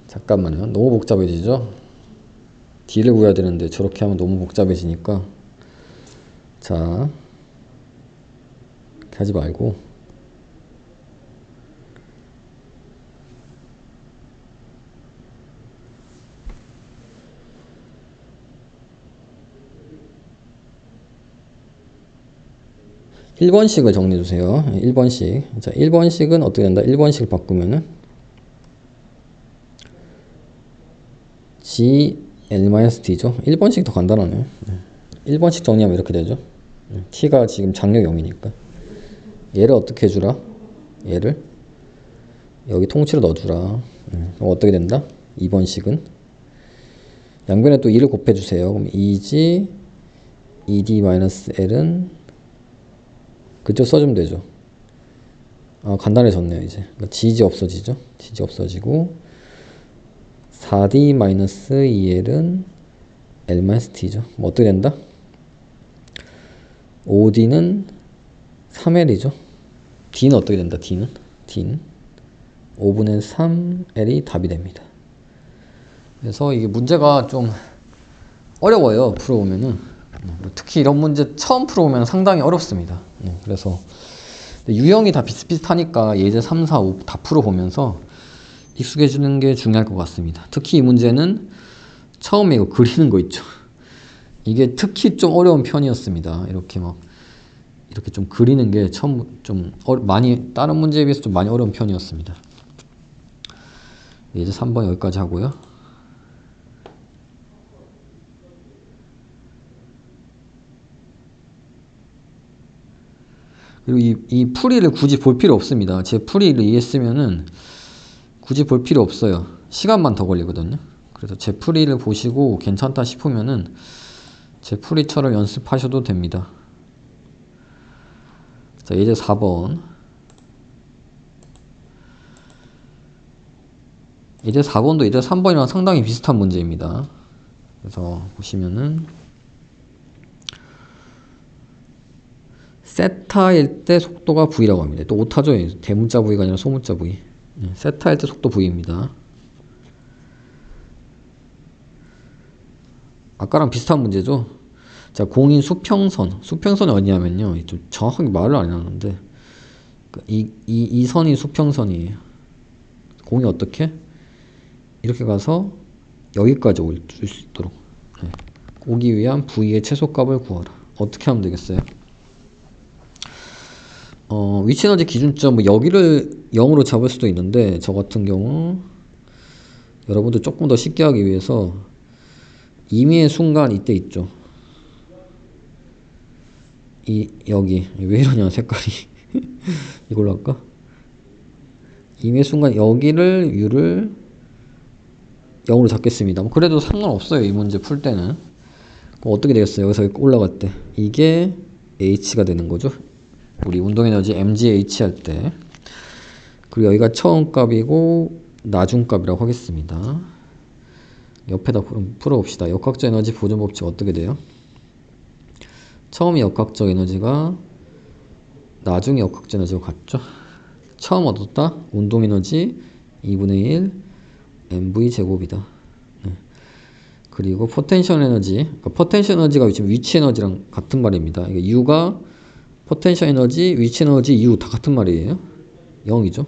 잠깐만요. 너무 복잡해지죠? D를 구해야 되는데 저렇게 하면 너무 복잡해지니까 자 이렇게 하지 말고 (1번식을) 정리해주세요. 1번식. 자, 1번식은 어떻게 된다? 1번식을 바꾸면은 G-L-T죠. 1번식 더 간단하네요. 1번식 정리하면 이렇게 되죠. T가 지금 장력 0이니까. 얘를 어떻게 해주라? 얘를 여기 통째로 넣어주라. 그럼 어떻게 된다? 2번식은 양변에 또 2를 곱해주세요. 그럼 2G ED-L은 그쪽 써주면 되죠. 아, 간단해졌네요. 이제 그러니까 GG 없어지죠. GG 없어지고 4D-2L은 L-T죠. 뭐 어떻게 된다? 5D는 3L이죠. D는 어떻게 된다? D는 5분의 3L이 답이 됩니다. 그래서 이게 문제가 좀 어려워요. 풀어보면은. 특히 이런 문제 처음 풀어보면 상당히 어렵습니다. 그래서 유형이 다 비슷비슷하니까 예제 3, 4, 5 다 풀어보면서 익숙해지는 게 중요할 것 같습니다. 특히 이 문제는 처음에 이거 그리는 거 있죠. 이게 특히 좀 어려운 편이었습니다. 이렇게 좀 그리는 게 처음 좀 많이 다른 문제에 비해서 좀 많이 어려운 편이었습니다. 이제 3번 여기까지 하고요. 그리고 이 풀이를 굳이 볼 필요 없습니다. 제 풀이를 이해했으면은 굳이 볼 필요 없어요. 시간만 더 걸리거든요. 그래서 제 풀이를 보시고 괜찮다 싶으면은 제 풀이처럼 연습하셔도 됩니다. 자, 이제 4번. 이제 4번도 이제 3번이랑 상당히 비슷한 문제입니다. 그래서 보시면은 세타일 때 속도가 V라고 합니다. 또 오타죠. 대문자 V가 아니라 소문자 V. 세타일 때 속도 V입니다. 아까랑 비슷한 문제죠. 자, 공인 수평선. 수평선이 어디냐면요. 좀 정확하게 말을 안 해놨는데, 이 선이 수평선이에요. 공이 어떻게? 이렇게 가서 여기까지 올 수 있도록. 네. 오기 위한 V의 최소값을 구하라. 어떻게 하면 되겠어요? 위치에너지 기준점, 뭐 여기를 0으로 잡을 수도 있는데, 저 같은 경우, 여러분들 조금 더 쉽게 하기 위해서, 임의의 순간 이때 있죠. 여기. 왜 이러냐, 색깔이. 이걸로 할까? 임의 순간 여기를 U를 0으로 잡겠습니다. 뭐 그래도 상관없어요. 이 문제 풀 때는. 그럼 어떻게 되겠어요? 여기서 올라갈 때. 이게 H가 되는 거죠. 우리 운동에너지 mgh 할 때. 그리고 여기가 처음 값이고 나중 값이라고 하겠습니다. 옆에다 풀어봅시다. 역학적 에너지 보존 법칙 어떻게 돼요? 처음이 역학적 에너지가 나중에 역학적 에너지가 같죠. 처음 얻었다 운동 에너지 2분의 1 mv 제곱이다. 네. 그리고 포텐셜 에너지, 그러니까 포텐셜 에너지가 지금 위치 에너지랑 같은 말입니다. 그러니까 U가 포텐셜 에너지, 위치 에너지, U 다 같은 말이에요. 0이죠.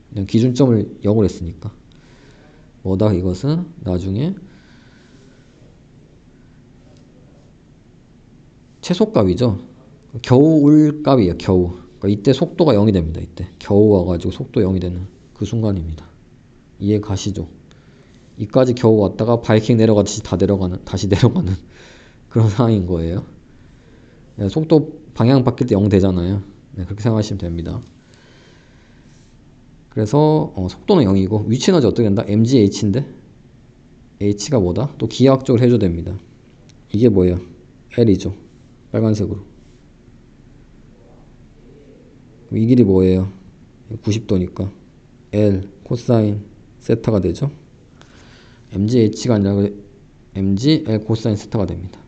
그냥 기준점을 0으로 했으니까. 뭐다 이것은 나중에 최소값이죠. 겨우 올 값이에요. 겨우. 그러니까 이때 속도가 0이 됩니다. 이때 겨우 와가지고 속도 0이 되는 그 순간입니다. 이해 가시죠? 이까지 겨우 왔다가 바이킹 내려가듯이 다시 내려가는 그런 상황인 거예요. 네, 속도 방향 바뀔 때 0 되잖아요. 네, 그렇게 생각하시면 됩니다. 그래서 속도는 0이고 위치 에너지 어떻게 된다? mgh인데 h가 뭐다? 또 기하학적으로 해줘야 됩니다. 이게 뭐예요? l이죠. 빨간색으로. 이 길이 뭐예요? 90도니까 L 코사인 세타가 되죠. mgh가 아니라 mg L 코사인 세타가 됩니다.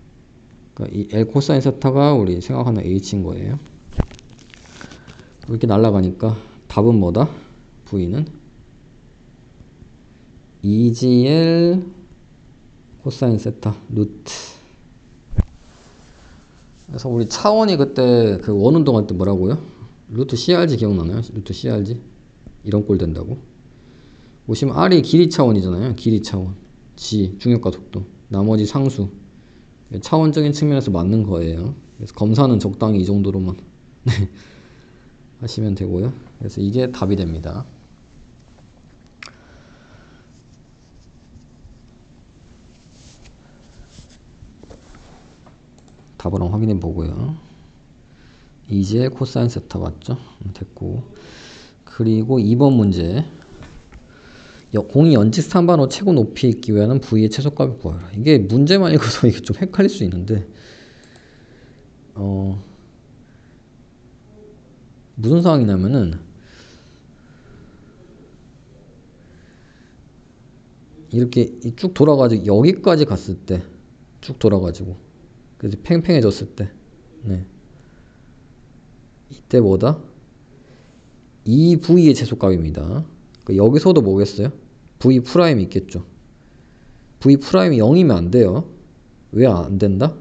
그러니까 이 L 코사인 세타가 우리 생각하는 h인 거예요. 이렇게 날아가니까 답은 뭐다? V는 EGL 코사인 세타 루트. 그래서 우리 차원이 그때 그 원운동 할 때 뭐라고요? 루트 CRG 기억나나요? 루트 CRG? 이런 꼴 된다고. 보시면 R이 길이 차원이잖아요. 길이 차원. G, 중력과 속도. 나머지 상수. 차원적인 측면에서 맞는 거예요. 그래서 검사는 적당히 이 정도로만 하시면 되고요. 그래서 이게 답이 됩니다. 답을 한번 확인해 보고요. 이제 코사인 세타 맞죠? 됐고. 그리고 2번 문제. 공이 연직 3반호 최고 높이에 있기 위한 V의 최소값을 구하라. 이게 문제만 읽어서 이게 좀 헷갈릴 수 있는데, 무슨 상황이냐면은, 이렇게 쭉 돌아가지고 여기까지 갔을 때, 쭉 돌아가지고, 그래서 팽팽해졌을 때, 네. 이때 뭐다? 이 V의 최소값입니다. 여기서도 뭐겠어요? V 프라임이 있겠죠. V 프라임이 0이면 안 돼요. 왜 안 된다?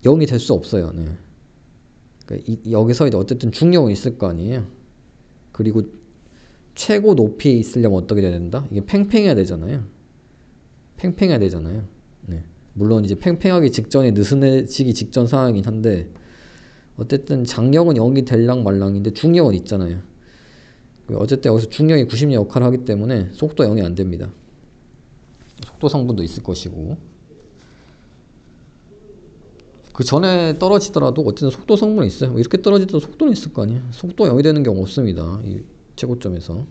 0이 될 수 없어요. 네. 그러니까 여기서 이제 어쨌든 중력은 있을 거 아니에요. 그리고 최고 높이에 있으려면 어떻게 돼야 된다? 이게 팽팽해야 되잖아요. 팽팽해야 되잖아요. 네. 물론 이제 팽팽하기 직전에 느슨해지기 직전 상황이긴 한데, 어쨌든 장력은 0이 될랑 말랑인데 중력은 있잖아요. 어쨌든 여기서 중력이 90의 역할을 하기 때문에 속도 0이 안 됩니다. 속도 성분도 있을 것이고, 그 전에 떨어지더라도 어쨌든 속도 성분이 있어요. 이렇게 떨어지더라도 속도는 있을 거 아니에요. 속도 0이 되는 경우 없습니다. 이 최고점에서.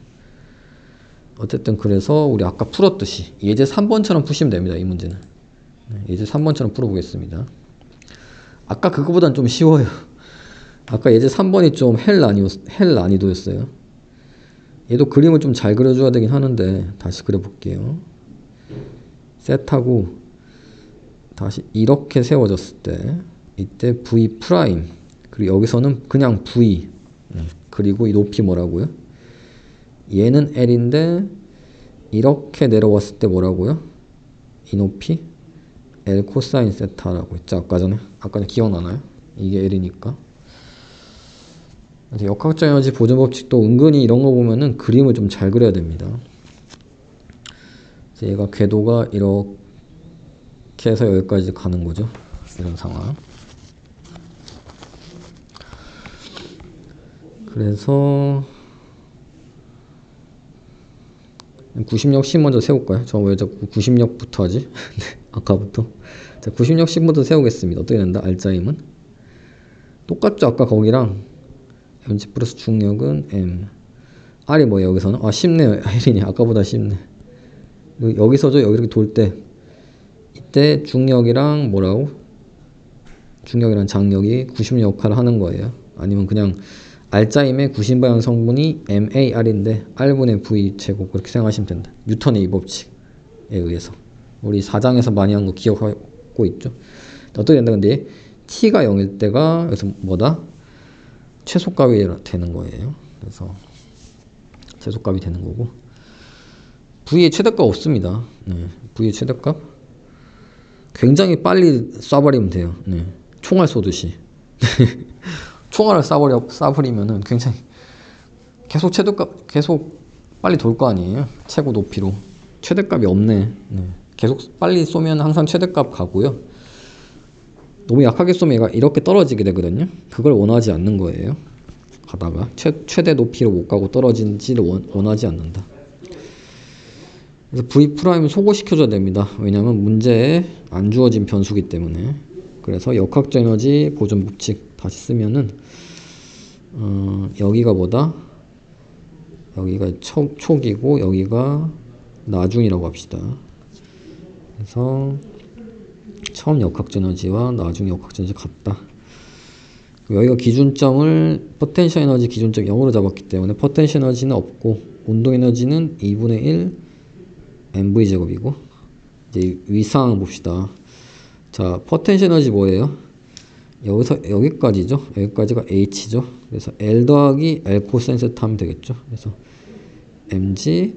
어쨌든 그래서 우리 아까 풀었듯이 예제 3번처럼 푸시면 됩니다. 이 문제는. 예제 3번처럼 풀어보겠습니다. 아까 그거보단 좀 쉬워요. 아까 예제 3번이 좀 헬 난이도였어요. 얘도 그림을 좀 잘 그려줘야 되긴 하는데 다시 그려볼게요. 셋하고 다시 이렇게 세워졌을 때 이때 V 프라임, 그리고 여기서는 그냥 V, 그리고 이 높이 뭐라고요? 얘는 L인데 이렇게 내려왔을 때 뭐라고요? 이 높이 L 코사인 세타라고 했죠. 아까 전에 기억나나요? 이게 L이니까. 역학적 에너지 보존 법칙도 은근히 이런 거 보면은 그림을 좀 잘 그려야 됩니다. 얘가 궤도가 이렇게 해서 여기까지 가는 거죠. 이런 상황. 그래서 90력씩 먼저 세울까요? 저 왜 자꾸 90력부터 하지? 아까부터. 자, 90력씩 먼저 세우겠습니다. 어떻게 된다? 알짜임은 똑같죠? 아까 거기랑 mg 플러스 중력은 m. r이 뭐예요? 여기서는? 아, 쉽네요. L이네. 아까보다 쉽네. 여기서죠? 여기 이렇게 돌 때 이때 중력이랑 뭐라고? 중력이랑 장력이 90력 역할을 하는 거예요. 아니면 그냥 R자임의 90방향 성분이 MAR인데 R분의 V 제곱 그렇게 생각하시면 된다. 뉴턴의 이 법칙에 의해서. 우리 4장에서 많이 한 거 기억하고 있죠? 어떻게 된다 근데 T가 0일 때가 여기서 뭐다? 최소값이 되는 거예요. 그래서 최소값이 되는 거고 V의 최대값 없습니다. 네. V의 최대값 굉장히 빨리 쏴버리면 돼요. 네. 총알 쏘듯이. 총알을 쏴버리면은 굉장히 계속 최대값 계속 빨리 돌 거 아니에요. 최고 높이로. 최대값이 없네. 네. 계속 빨리 쏘면 항상 최대값 가고요. 너무 약하게 쏘면 얘가 이렇게 떨어지게 되거든요. 그걸 원하지 않는 거예요. 가다가 최대 높이로 못 가고 떨어진지를 원하지 않는다. 그래서 V' 소거시켜줘야 됩니다. 왜냐하면 문제에 안 주어진 변수기 때문에. 그래서 역학적 에너지 보존 법칙 다시 쓰면은 여기가 뭐다? 여기가 촉이고 여기가 나중이라고 합시다. 그래서 처음 역학적 에너지와 나중 역학적 에너지 같다. 여기가 기준점을 포텐셜 에너지 기준점 0으로 잡았기 때문에 포텐셜 에너지는 없고 운동 에너지는 2분의 1 mv 제곱이고 이제 위상 봅시다. 자, 포텐셜 에너지 뭐예요? 여기서 여기까지죠. 여기까지가 h죠. 그래서 L 더하기 L 코사인 세타 하면 되겠죠. 그래서 mg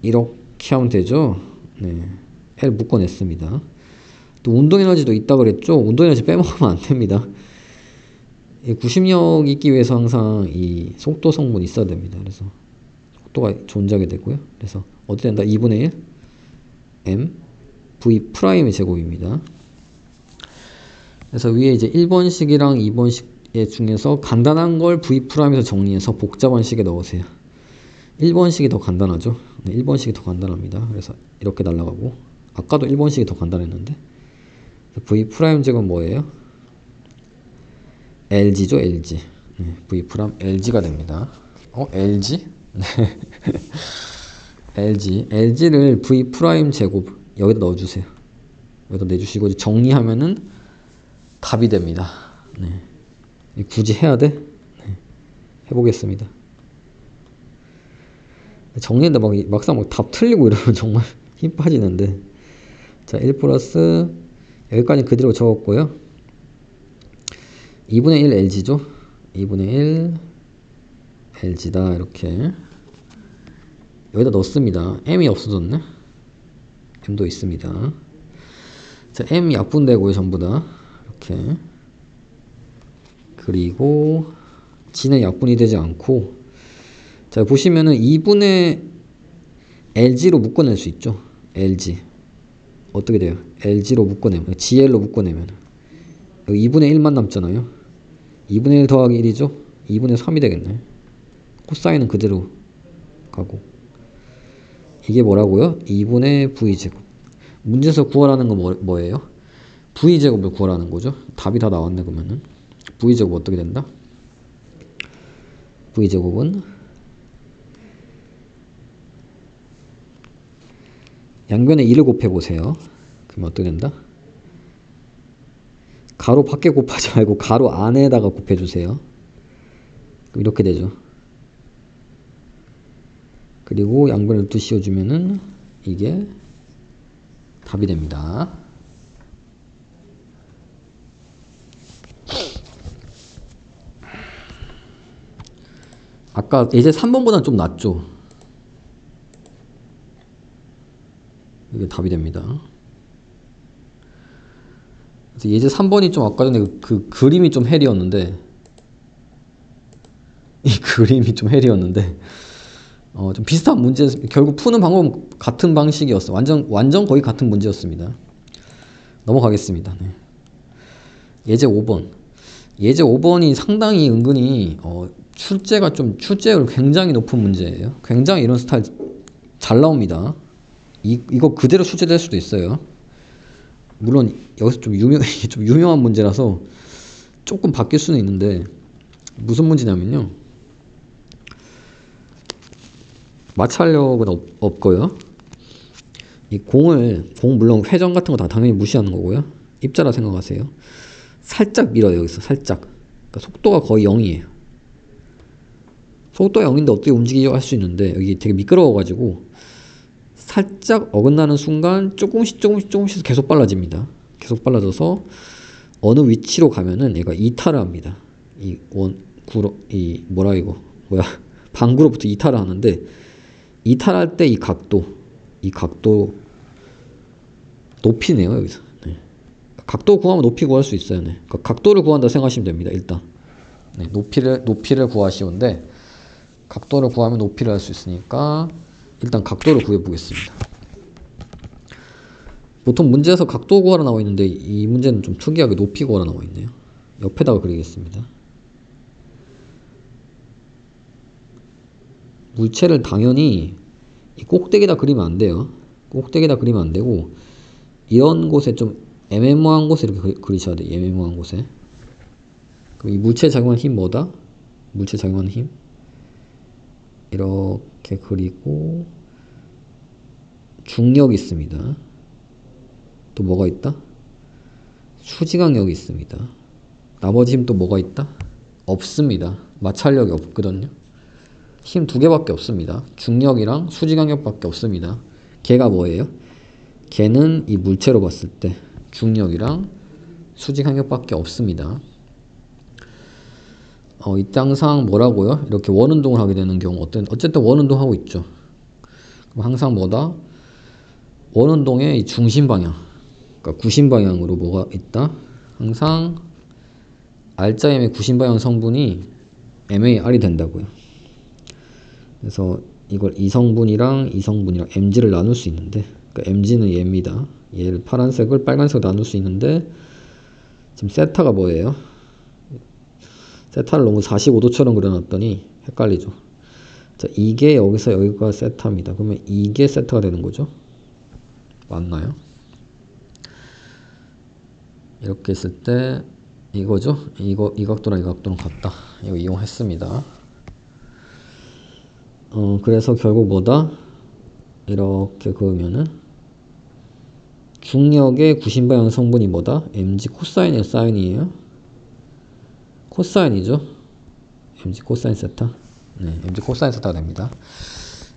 이렇게 하면 되죠. 네, L 묶어냈습니다. 또 운동 에너지도 있다 그랬죠. 운동 에너지 빼먹으면 안 됩니다. 90력 있기 위해서 항상 이 속도 성분이 있어야 됩니다. 그래서 속도가 존재하게 되고요. 그래서 어떻게 된다? 2분의 1 m v 프라임의 제곱입니다. 그래서 위에 이제 1번식이랑 2번식 중에서 간단한 걸 v 프라임에서 정리해서 복잡한 식에 넣으세요. 1번식이 더 간단하죠. 네, 1번식이 더 간단합니다. 그래서 이렇게 날아가고 아까도 1번식이 더 간단했는데 v 프라임 제곱은 뭐예요? LG죠, LG. 네, v 프라임 LG가 됩니다. LG? 네. LG를 v 프라임 제곱 여기다 넣어주세요. 여기다 내주시고 정리하면은 답이 됩니다. 네. 굳이 해야 돼? 네. 해보겠습니다. 정리했는데 막상 답 틀리고 이러면 정말 힘 빠지는데. 자, 1 플러스 여기까지 그대로 적었고요. 2분의 1 LG죠. 2분의 1 LG다. 이렇게 여기다 넣습니다. M이 없어졌네. M도 있습니다. 자, M 약분되고요. 전부 다 이렇게. 그리고 G는 약분이 되지 않고, 자, 보시면은 2분의 LG로 묶어낼 수 있죠. LG 어떻게 돼요? LG로 묶어내면, GL로 묶어내면 여기 2분의 1만 남잖아요. 2분의 1 더하기 1이죠. 2분의 3이 되겠네. 코사인은 그대로 가고. 이게 뭐라고요? 2분의 V제곱. 문제에서 구하라는 건 뭐예요? V제곱을 구하라는 거죠. 답이 다 나왔네. 그러면은 V제곱 어떻게 된다? V제곱은 양변에 2를 곱해보세요. 그러면 어떻게 된다? 가로 밖에 곱하지 말고 가로 안에다가 곱해주세요. 그럼 이렇게 되죠. 그리고 양변을 루트 씌워주면은 이게 답이 됩니다. 아까 이제 3번보다는 좀 낫죠. 이게 답이 됩니다. 그래서 예제 3번이 좀 아까 전에 그 그림이 좀 헬이었는데, 이 그림이 좀 헬이었는데, 좀 비슷한 문제, 결국 푸는 방법은 같은 방식이었어. 완전 거의 같은 문제였습니다. 넘어가겠습니다. 네. 예제 5번. 예제 5번이 상당히 은근히, 출제율 굉장히 높은 문제예요. 굉장히 이런 스타일 잘 나옵니다. 이거 그대로 출제될 수도 있어요. 물론, 여기서 좀 유명한 문제라서 조금 바뀔 수는 있는데, 무슨 문제냐면요. 마찰력은 없고요. 물론 회전 같은 거 다 당연히 무시하는 거고요. 입자라 생각하세요. 살짝 밀어요, 여기서 살짝. 그러니까 속도가 거의 0이에요. 속도가 0인데 어떻게 움직이려고 할 수 있는데, 여기 되게 미끄러워가지고, 살짝 어긋나는 순간 조금씩 계속 빨라집니다. 계속 빨라져서, 어느 위치로 가면은 얘가 이탈을 합니다. 방구로부터 이탈을 하는데, 이탈할 때 이 각도 높이네요, 여기서. 네. 각도 구하면 높이 구할 수 있어요. 네. 그러니까 각도를 구한다 생각하시면 됩니다, 일단. 네, 높이를 구하시오인데, 각도를 구하면 높이를 할 수 있으니까, 일단 각도를 구해보겠습니다. 보통 문제에서 각도 구하라 나와 있는데, 이 문제는 좀 특이하게 높이 구하라 나와 있네요. 옆에다가 그리겠습니다. 물체를 당연히 이 꼭대기에다 그리면 안 돼요. 꼭대기에다 그리면 안 되고, 이런 곳에 좀 애매모호한 곳에 이렇게 그리셔야 돼요. 애매모호한 곳에. 그럼 이 물체에 작용하는 힘 뭐다? 물체에 작용하는 힘. 이렇게 그리고, 중력이 있습니다. 또 뭐가 있다? 수직항력이 있습니다. 나머지 힘 또 뭐가 있다? 없습니다. 마찰력이 없거든요. 힘 두 개밖에 없습니다. 중력이랑 수직항력밖에 없습니다. 걔가 뭐예요? 걔는 이 물체로 봤을 때 중력이랑 수직항력밖에 없습니다. 이때 항상 뭐라고요? 이렇게 원운동을 하게 되는 경우 어쨌든 원운동 하고 있죠. 그럼 항상 뭐다? 원운동의 이 중심 방향, 그러니까 구심 방향으로 뭐가 있다? 항상 R자임의 구심 방향 성분이 MAR이 된다고요. 그래서 이걸 이성분이랑 mg를 나눌 수 있는데, 그러니까 mg는 얘입니다. 얘를 파란색을 빨간색으로 나눌 수 있는데, 지금 세타가 뭐예요? 세타를 너무 45도처럼 그려놨더니 헷갈리죠. 자, 이게 여기가 세타입니다. 그러면 이게 세타가 되는 거죠. 맞나요? 이렇게 했을 때 이거죠. 이 각도랑 이 각도는 같다. 이거 이용했습니다. 그래서 결국 뭐다? 이렇게 그으면은 중력의 구심방향 성분이 뭐다? mg 코사인이에요, 사인이에요? 코사인이죠. mg 코사인 세타. 네, mg 코사인 세타가 됩니다.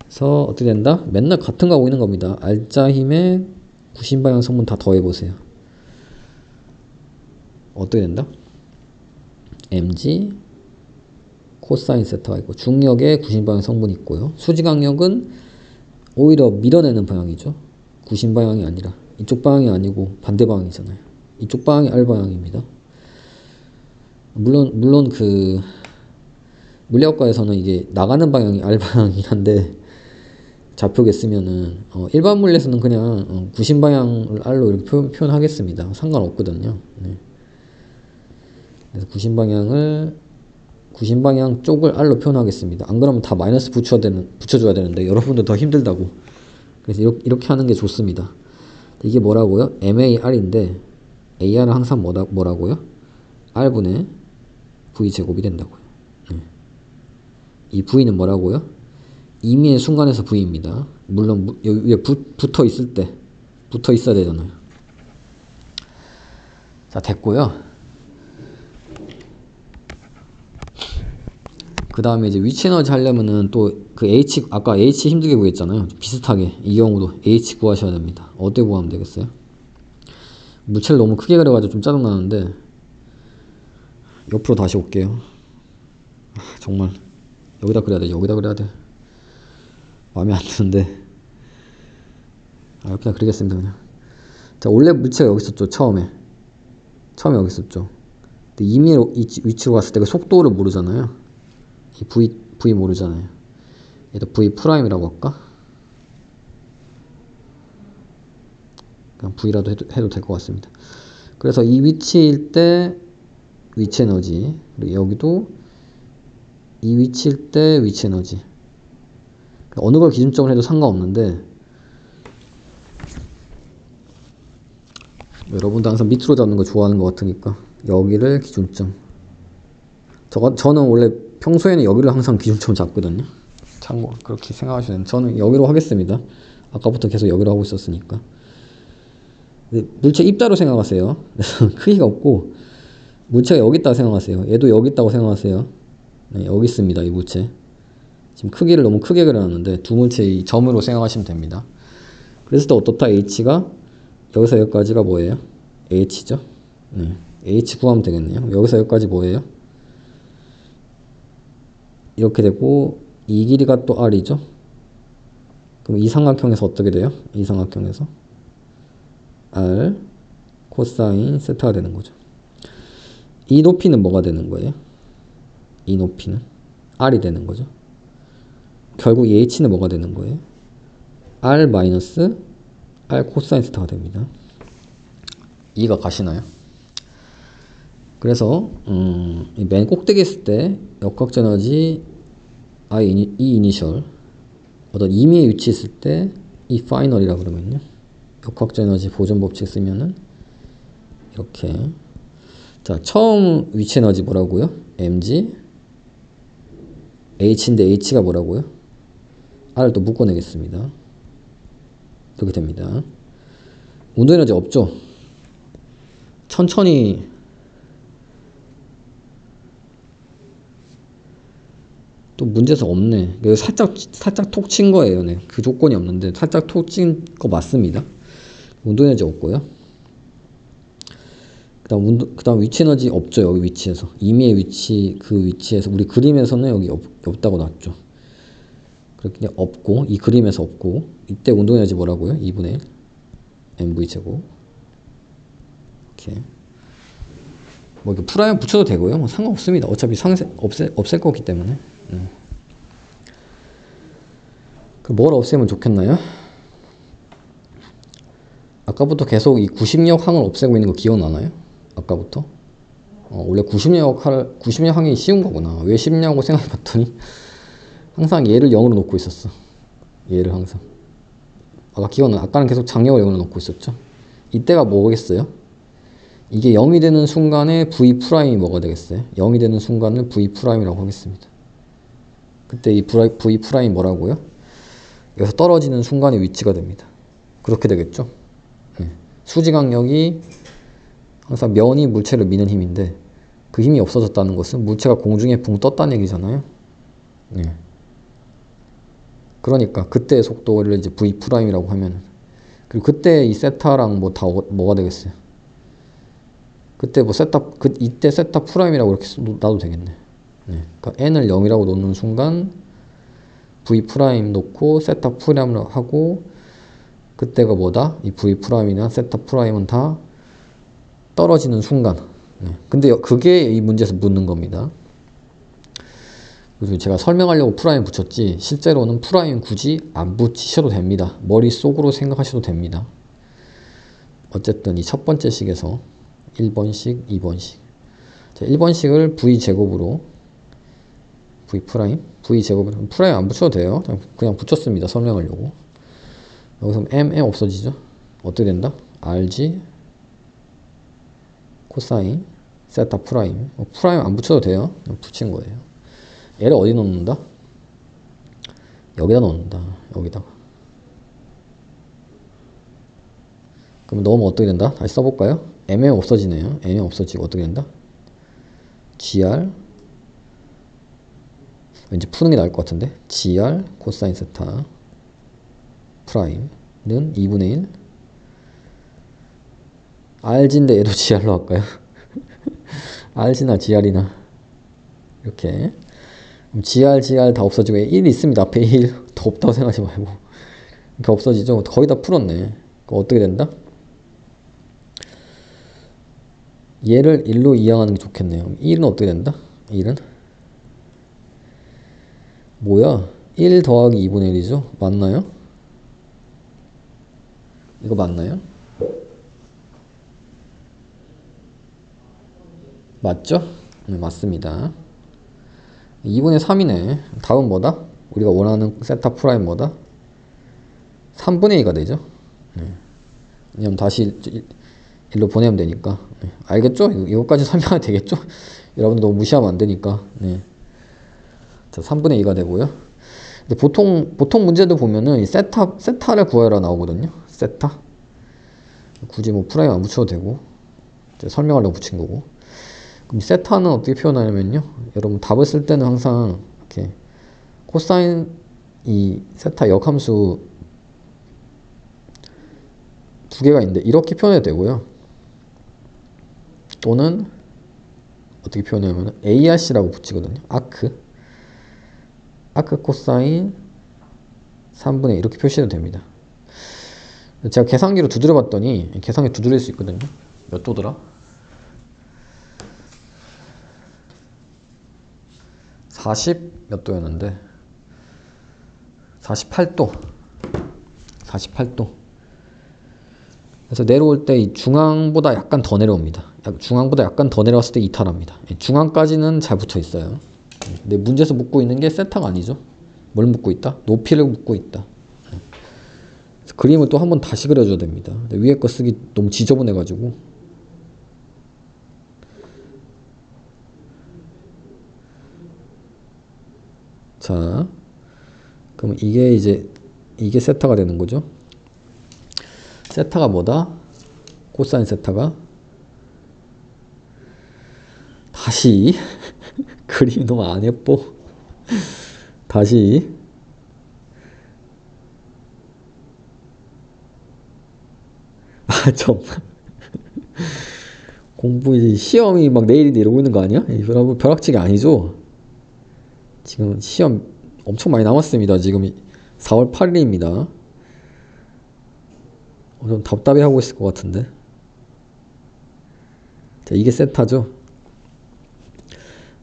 그래서 어떻게 된다? 맨날 같은 거 하고 있는 겁니다. R자 힘의 구심방향 성분 다 더해보세요. 어떻게 된다? mg 코사인 세타가 있고, 중력에 구심방향 성분이 있고요. 수직항력은 오히려 밀어내는 방향이죠. 구심방향이 아니라, 이쪽 방향이 아니고 반대 방향이잖아요. 이쪽 방향이 R 방향입니다. 물론 그 물리학과에서는 이게 나가는 방향이 R 방향이긴 한데, 좌표계 쓰면은 일반 물리에서는 그냥 구심 방향을 R로 이렇게 표현하겠습니다. 상관없거든요. 네. 그래서 구심 방향 쪽을 R로 표현하겠습니다. 안 그러면 다 마이너스 붙여줘야 되는데 여러분들 더 힘들다고. 그래서 이렇게 하는 게 좋습니다. 이게 뭐라고요? MAR인데 AR은 항상 뭐라고요? R분의 V제곱이 된다고요. 네. 이 V는 뭐라고요? 임의의 순간에서 V입니다. 물론 여기 위에 붙어 있어야 되잖아요. 자, 됐고요. 그 다음에 이제 위치 에너지 하려면은 또 그 아까 H 힘들게 구했잖아요. 비슷하게 이 경우도 H 구하셔야 됩니다. 어떻게 구하면 되겠어요? 물체를 너무 크게 그려가지고 좀 짜증나는데, 옆으로 다시 올게요. 정말 여기다 그려야 돼. 마음에 안 드는데, 옆에다 그리겠습니다. 그냥. 자, 원래 물체가 여기 있었죠, 처음에. 처음에 여기 있었죠. 근데 이미 위치로 갔을 때 그 속도를 모르잖아요. 이 V 모르잖아요. 얘도 V 프라임이라고 할까? 그냥 V라도 해도 될 것 같습니다. 그래서 이 위치일 때 위치 에너지, 그리고 여기도 이 위치일 때 위치 에너지. 어느 걸 기준점으로 해도 상관없는데, 여러분도 항상 밑으로 잡는 거 좋아하는 것 같으니까 여기를 기준점. 저는 원래 평소에는 여기를 항상 기준점 잡거든요. 참고 그렇게 생각하시면 저는 여기로 하겠습니다. 아까부터 계속 여기로 하고 있었으니까. 물체 입자로 생각하세요. 크기가 없고 물체가 여기 있다고 생각하세요. 얘도 여기 있다고 생각하세요. 네, 여기 있습니다. 이 물체. 지금 크기를 너무 크게 그려놨는데 두 물체의 점으로 생각하시면 됩니다. 그랬을 때 어떻다? H가 여기서 여기까지가 뭐예요? H죠? 네. H 구하면 되겠네요. 여기서 여기까지 뭐예요? 이렇게 되고 이 길이가 또 R이죠? 그럼 이 삼각형에서 어떻게 돼요? 이 삼각형에서 R 코사인 세타가 되는 거죠. 이 높이는 뭐가 되는 거예요? 이 높이는 R이 되는 거죠. 결국 이 H는 뭐가 되는 거예요? R 마이너스 R 코사인 세타가 됩니다. 이해가 가시나요? 그래서 맨 꼭대기 있을 때 역학적 에너지 I 이니셜 어떤 임의의 위치에 있을 때 이 파이널이라 그러면요. 역학적 에너지 보존 법칙 쓰면은 이렇게. 자, 처음 위치 에너지 뭐라고요? mg h인데 h가 뭐라고요? r을 또 묶어내겠습니다. 이렇게 됩니다. 운동 에너지 없죠? 천천히 또 문제에서 없네. 살짝 톡 친 거예요. 네. 그 조건이 없는데 살짝 톡 친 거 맞습니다. 운동 에너지 없고요. 그다음 위치 에너지 없죠. 여기 위치에서 임의의 위치 그 위치에서 우리 그림에서는 여기 없다고 나왔죠. 그렇게 없고 이 그림에서 없고 이때 운동 에너지 뭐라고요? 2분의 1 mv 제곱. 이렇게 뭐 이거 프라임 붙여도 되고요. 뭐 상관없습니다. 어차피 없앨 거기 때문에. 뭘 없애면 좋겠나요? 아까부터 계속 이 90력 항을 없애고 있는 거 기억나나요? 아까부터? 원래 90력 항이 쉬운 거구나. 왜 쉽냐고 생각해봤더니 항상 얘를 0으로 놓고 있었어. 얘를 항상. 아까는 계속 장력을 0으로 놓고 있었죠. 이때가 뭐겠어요? 이게 0이 되는 순간에 V'이 뭐가 되겠어요? 0이 되는 순간을 V'이라고 하겠습니다. 그때 이 V'이 뭐라고요? 여기서 떨어지는 순간의 위치가 됩니다. 그렇게 되겠죠? 네. 수직강력이 항상 면이 물체를 미는 힘인데 그 힘이 없어졌다는 것은 물체가 공중에 붕 떴다는 얘기잖아요. 네. 그러니까 그때의 속도를 이제 V'이라고 하면 그리고 그때 이 세타랑 뭐 다 뭐가 되겠어요? 그때 뭐 이때 세타 프라임이라고 이렇게 놔도 되겠네. 네. 그러니까 n을 0이라고 놓는 순간 V 프라임 놓고 세타 프라임을 하고 그때가 뭐다? 이 V 프라임이나 세타 프라임은 다 떨어지는 순간. 네. 근데 그게 이 문제에서 묻는 겁니다. 그래서 제가 설명하려고 프라임 붙였지 실제로는 프라임 굳이 안 붙이셔도 됩니다. 머릿속으로 생각하셔도 됩니다. 어쨌든 이 첫 번째 식에서 1번식, 2번식. 자, 1번식을 V제곱으로 V제곱으로 프라임 안 붙여도 돼요. 그냥 붙였습니다. 설명하려고. 여기서 M 없어지죠. 어떻게 된다? RG 코사인 세타 프라임. 프라임 안 붙여도 돼요. 그냥 붙인 거예요. 얘를 어디 넣는다? 여기다 넣는다. 여기다가. 그럼 넣으면 어떻게 된다? 다시 써볼까요? M 없어지네요. M 없어지고 어떻게 된다? GR 왠지 푸는 게 나을 것 같은데 GR 코사인 세타 프라임은 2분의 1 RG인데 얘도 GR로 할까요? RG나 GR이나 이렇게 그럼 GR 다 없어지고 1이 있습니다. 앞에 1 더 없다고 생각하지 말고 이렇게 없어지죠. 거의 다 풀었네. 그럼 어떻게 된다? 얘를 1로 이항하는 게 좋겠네요. 1은 어떻게 된다? 1은 뭐야? 1 더하기 2분의 1이죠? 맞나요? 이거 맞나요? 맞죠? 네, 맞습니다. 2분의 3이네. 답은 뭐다? 우리가 원하는 세타 프라임 뭐다? 3분의 2가 되죠. 네. 왜냐면 다시 1로 보내면 되니까. 네. 알겠죠? 이거까지 설명이 되겠죠? 여러분들 너무 무시하면 안 되니까. 네. 자, 3분의 2가 되고요. 근데 보통 문제도 보면은 이 세타를 구하라 나오거든요. 세타. 굳이 뭐 프라임 안 붙여도 되고. 설명하려고 붙인 거고. 그럼 세타는 어떻게 표현하냐면요. 여러분 답을 쓸 때는 항상 이렇게 코사인 이 세타 역함수 두 개가 있는데 이렇게 표현해도 되고요. 또는 어떻게 표현하냐면 ARC라고 붙이거든요. 아크 코사인 3분의 1 이렇게 표시해도 됩니다. 제가 계산기로 두드려 봤더니 계산기 두드릴 수 있거든요. 몇 도더라? 40 몇 도였는데 48도 그래서 내려올 때 이 중앙보다 약간 더 내려옵니다. 중앙보다 약간 더 내려왔을 때 이탈합니다. 중앙까지는 잘 붙어 있어요. 근데 문제에서 묻고 있는 게 세타가 아니죠. 뭘 묻고 있다? 높이를 묻고 있다. 그림을 또 한번 다시 그려줘야 됩니다. 근데 위에 거 쓰기 너무 지저분해 가지고 자 그럼 이게 세타가 되는 거죠. 세타가 뭐다? 코사인 세타가 다시 그림이 너무 안 예뻐. 다시 정말 공부 이제 시험이 막 내일인데 이러고 있는 거 아니야? 여러분 벼락치기 아니죠? 지금 시험 엄청 많이 남았습니다. 지금 4월 8일입니다. 좀 답답해 하고 있을 것 같은데. 자, 이게 세타죠.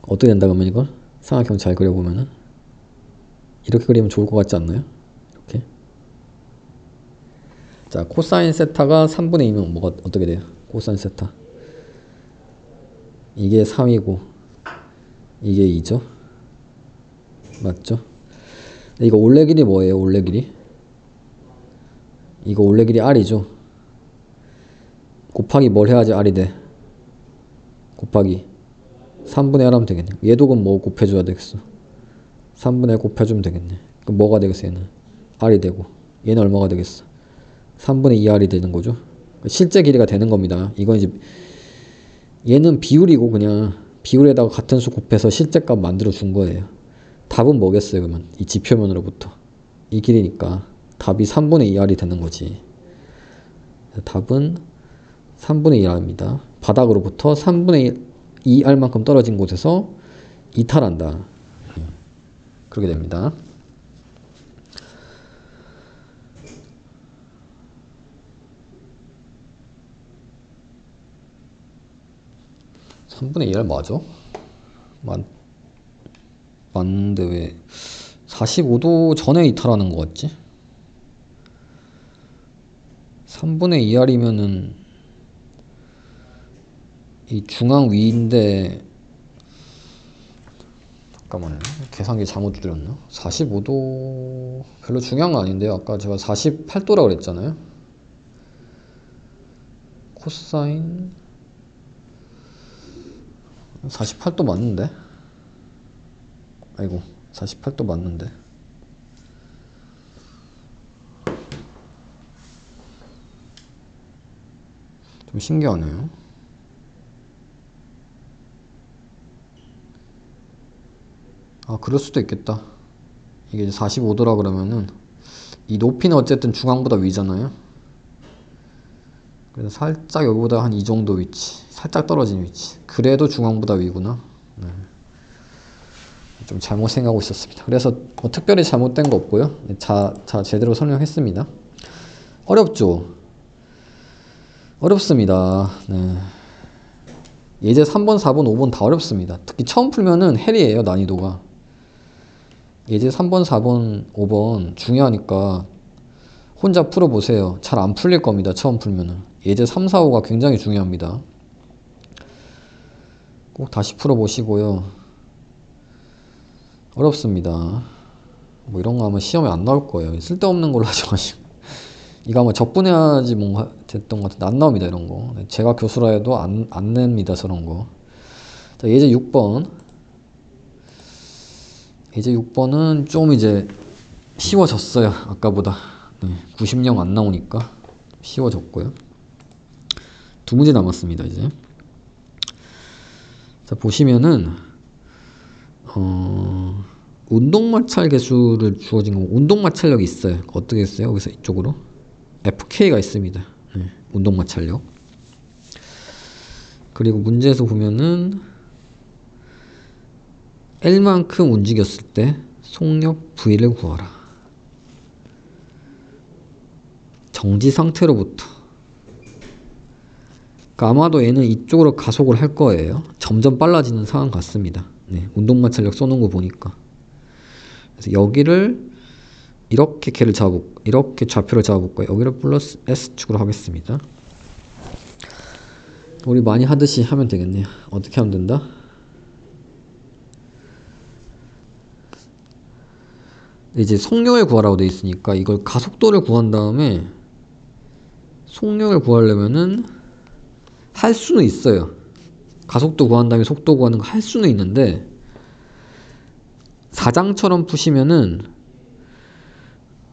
어떻게 된다 그러면 이걸 삼각형 잘 그려보면은 이렇게 그리면 좋을 것 같지 않나요? 이렇게. 자, 코사인 세타가 3분의 2면 뭐가 어떻게 돼요? 코사인 세타. 이게 3이고 이게 2죠. 맞죠? 이거 올레 길이 뭐예요? 올레 길이? 이거 올레 길이 R이죠. 곱하기 뭘 해야지 R이 돼? 곱하기 3분의 1 하면 되겠네. 얘도 그럼 뭐 곱해줘야 되겠어? 3분의 1 곱해주면 되겠네. 그럼 뭐가 되겠어 얘는? R이 되고 얘는 얼마가 되겠어? 3분의 2R이 되는 거죠. 실제 길이가 되는 겁니다. 이건 이제 얘는 비율이고 그냥 비율에다가 같은 수 곱해서 실제값 만들어 준 거예요. 답은 뭐겠어요 그러면? 이 지표면으로부터 이 길이니까 답이 3분의 2R이 되는 거지. 답은 3분의 2R입니다. 바닥으로부터 3분의 2R만큼 떨어진 곳에서 이탈한다. 그렇게 됩니다. (3분의 2R) 맞아? 맞는데 왜 45도 전에 이탈하는 거 같지? 3분의 2R이면은 이 중앙 위인데 잠깐만요. 계산기 잘못 두드렸나? 45도 별로 중요한 거 아닌데요. 아까 제가 48도라고 그랬잖아요. 코사인 48도 맞는데? 아이고 48도 맞는데? 좀 신기하네요. 아 그럴 수도 있겠다. 이게 45도라 그러면은 이 높이는 어쨌든 중앙보다 위잖아요. 그래서 살짝 여기보다 한 이 정도 위치, 살짝 떨어진 위치. 그래도 중앙보다 위구나. 네. 좀 잘못 생각하고 있었습니다. 그래서 뭐 특별히 잘못된 거 없고요. 자 제대로 설명했습니다. 어렵죠? 어렵습니다. 네. 예제 3번, 4번, 5번 다 어렵습니다. 특히 처음 풀면은 헬이에요, 난이도가. 예제 3번, 4번, 5번 중요하니까 혼자 풀어보세요. 잘 안 풀릴 겁니다, 처음 풀면은. 예제 3, 4, 5가 굉장히 중요합니다. 꼭 다시 풀어보시고요. 어렵습니다. 뭐 이런 거 하면 시험에 안 나올 거예요. 쓸데없는 걸로 하지 마시고. 이거 아마 적분해야지 뭔가 됐던 것 같은데 안 나옵니다, 이런 거. 제가 교수라 해도 안 냅니다, 저런 거. 자, 예제 6번. 예제 6번은 좀 이제 쉬워졌어요, 아까보다. 네, 90령 안 나오니까 쉬워졌고요. 두 문제 남았습니다, 이제. 자, 보시면은 운동마찰 계수를 주어진 거, 운동마찰력이 있어요. 어떻게 했어요? 여기서 이쪽으로 FK가 있습니다. 네, 운동마찰력. 그리고 문제에서 보면은 L만큼 움직였을 때 속력 V를 구하라. 정지 상태로부터. 그러니까 아마도 얘는 이쪽으로 가속을 할 거예요. 점점 빨라지는 상황 같습니다. 네, 운동마찰력 써놓은 거 보니까. 그래서 여기를 이렇게 걔를 이렇게 좌표를 잡아볼까요? 여기를 플러스 S축으로 하겠습니다. 우리 많이 하듯이 하면 되겠네요. 어떻게 하면 된다? 이제 속력을 구하라고 되어 있으니까 이걸 가속도를 구한 다음에 속력을 구하려면은 할 수는 있어요. 가속도 구한 다음에 속도 구하는 거 할 수는 있는데 4장처럼 푸시면은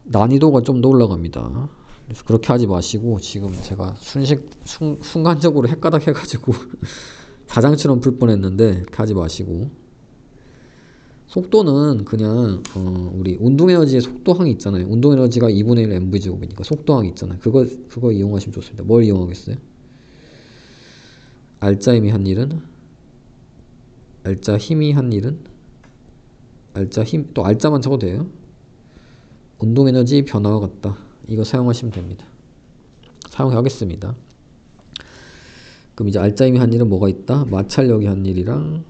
난이도가 좀 더 올라갑니다. 그래서 그렇게 하지 마시고 지금 제가 순간적으로 헷가닥 해가지고 4장처럼 풀 뻔했는데 그렇게 하지 마시고 속도는 그냥 우리 운동에너지의 속도항이 있잖아요. 운동에너지가 2분의 1 mv제곱이니까 속도항이 있잖아요. 그거 이용하시면 좋습니다. 뭘 이용하겠어요? 알짜 힘이 한 일은? 알짜 힘이 한 일은? 알짜 힘, 또 알짜만 적어도 돼요. 운동에너지 변화와 같다. 이거 사용하시면 됩니다. 사용하겠습니다. 그럼 이제 알짜 힘이 한 일은 뭐가 있다? 마찰력이 한 일이랑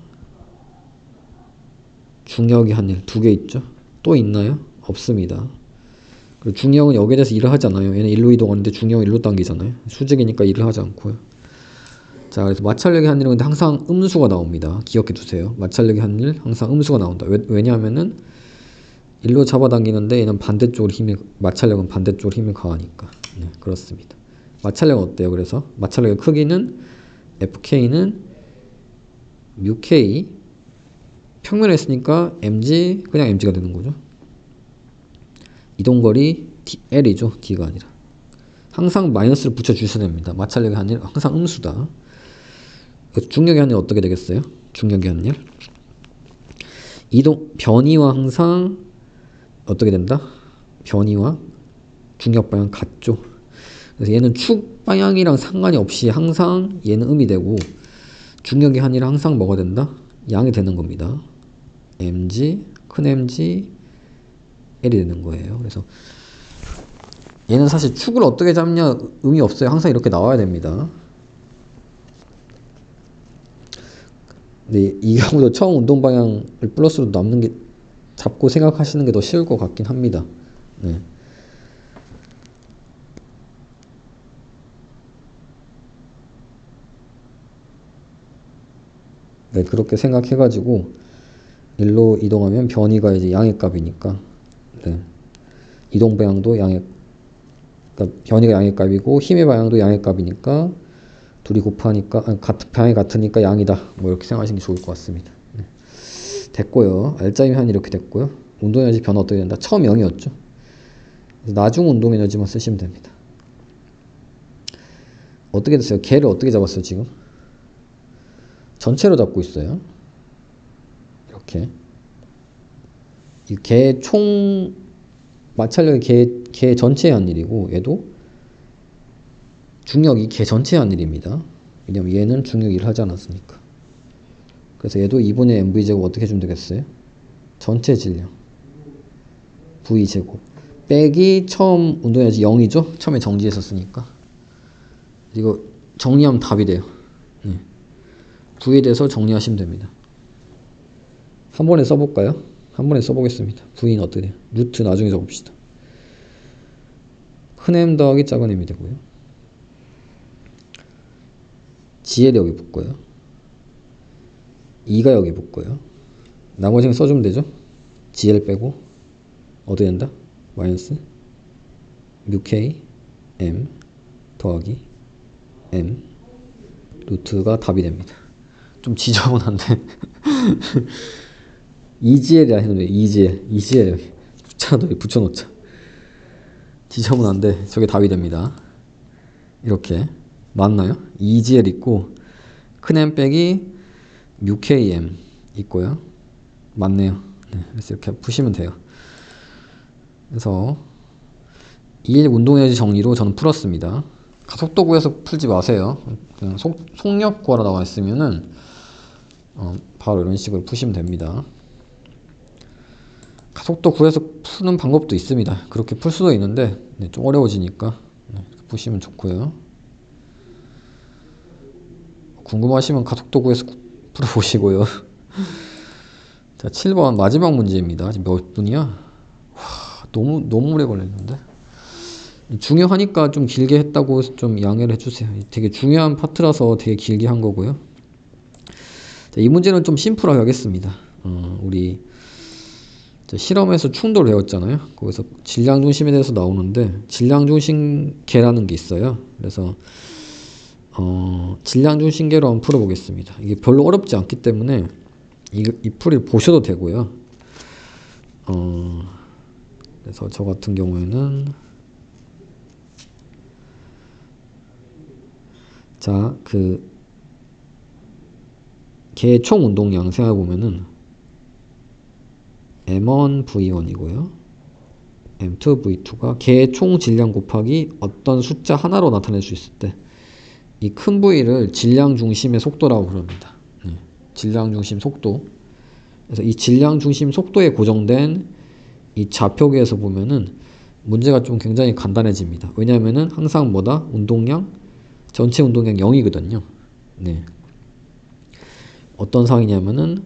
중력이 한 일 두 개 있죠. 또 있나요? 없습니다. 그리고 중력은 여기에 대해서 일을 하지 않아요. 얘는 일로 이동하는데 중력은 일로 당기잖아요. 수직이니까 일을 하지 않고요. 자, 그래서 마찰력이 한 일은 근데 항상 음수가 나옵니다. 기억해 두세요. 마찰력이 한 일 항상 음수가 나온다. 왜냐하면은 일로 잡아당기는데 얘는 반대쪽으로 마찰력은 반대쪽으로 힘을 가하니까. 네, 그렇습니다. 마찰력은 어때요? 그래서 마찰력의 크기는 FK는 뮤K 평면에 있으니까 mg 그냥 mg가 되는 거죠. 이동거리 L이죠. D가 아니라. 항상 마이너스를 붙여주셔야 됩니다. 마찰력이 한 일 항상 음수다. 중력이 한 일 어떻게 되겠어요? 중력이 한 일. 변이와 항상 어떻게 된다? 변이와 중력 방향 같죠. 그래서 얘는 축 방향이랑 상관이 없이 항상 얘는 음이 되고 중력이 한 일은 항상 뭐가 된다? 양이 되는 겁니다. mg, 큰 mg, l이 되는 거예요. 그래서 얘는 사실 축을 어떻게 잡냐 의미 없어요. 항상 이렇게 나와야 됩니다. 근데 이 경우도 처음 운동 방향을 플러스로 남는 게 잡고 생각하시는 게 더 쉬울 것 같긴 합니다. 네. 네, 그렇게 생각해가지고 일로 이동하면 변이가 이제 양의 값이니까 네. 이동 방향도 그러니까 변이가 양의 값이고 힘의 방향도 양의 값이니까 둘이 곱하니까 같은 방향이 같으니까 양이다. 뭐 이렇게 생각하시는 게 좋을 것 같습니다. 네. 됐고요. 알짜임이 한 이렇게 됐고요. 운동에너지 변화 어떻게 된다? 처음 0이었죠. 나중 운동에너지만 쓰시면 됩니다. 어떻게 됐어요? 걔를 어떻게 잡았어요 지금? 전체로 잡고 있어요. 이렇게 이 개 총 마찰력이 개 전체의 한 일이고 얘도 중력이 개 전체의 한 일입니다. 왜냐면 얘는 중력 일을 하지 않았으니까. 그래서 얘도 2분의 mv제곱 어떻게 해주면 되겠어요? 전체 질량 v제곱 빼기 처음 운동에너지 0이죠? 처음에 정지했었으니까 이거 정리하면 답이 돼요. 네. V에 대해서 정리하시면 됩니다. 한 번에 써볼까요? 한 번에 써보겠습니다. V는 어떻게 돼요? 루트 나중에 적읍시다. 큰 M 더하기 작은 M이 되고요. G에 여기 붙고요. 2가 여기 붙고요. 나머지는 써주면 되죠? GL 빼고 어떻게 된다? 마이너스 뮤K M 더하기 M 루트가 답이 됩니다. 좀 지저분한데 2GL이라 했는데 2GL 여기 숫자도 여기 붙여놓자. 지저분한데 저게 답이 됩니다. 이렇게 맞나요? 2GL 있고 큰 M 빼기 뮤KM 있고요. 맞네요. 네, 그래서 이렇게 푸시면 돼요. 그래서 2일 운동에너지 정리로 저는 풀었습니다. 가속도 구해서 풀지 마세요. 그냥 속력 구하러 나와 있으면은 바로 이런 식으로 푸시면 됩니다. 가속도 구해서 푸는 방법도 있습니다. 그렇게 풀 수도 있는데 네, 좀 어려워지니까 네, 푸시면 좋고요. 궁금하시면 가속도 구해서 풀어보시고요. 자, 7번 마지막 문제입니다. 지금 몇 분이야? 와, 너무 오래 걸렸는데. 중요하니까 좀 길게 했다고 좀 양해를 해주세요. 되게 중요한 파트라서 되게 길게 한 거고요. 자, 이 문제는 좀 심플하게 하겠습니다. 우리 실험에서 충돌을 배웠잖아요. 거기서 질량 중심에 대해서 나오는데 질량 중심계라는 게 있어요. 그래서 질량 중심계로 한번 풀어보겠습니다. 이게 별로 어렵지 않기 때문에 이 풀이를 보셔도 되고요. 그래서 저 같은 경우에는 자, 걔 총 운동량 생각해보면은 M1 V1이고요. M2 V2가 걔 총 질량 곱하기 어떤 숫자 하나로 나타낼 수 있을 때 이 큰 V를 질량 중심의 속도라고 부릅니다. 네. 질량 중심 속도. 그래서 이 질량 중심 속도에 고정된 이 좌표계에서 보면은 문제가 좀 굉장히 간단해집니다. 왜냐하면은 항상 뭐다? 운동량, 전체 운동량 0이거든요. 네. 어떤 상황이냐면은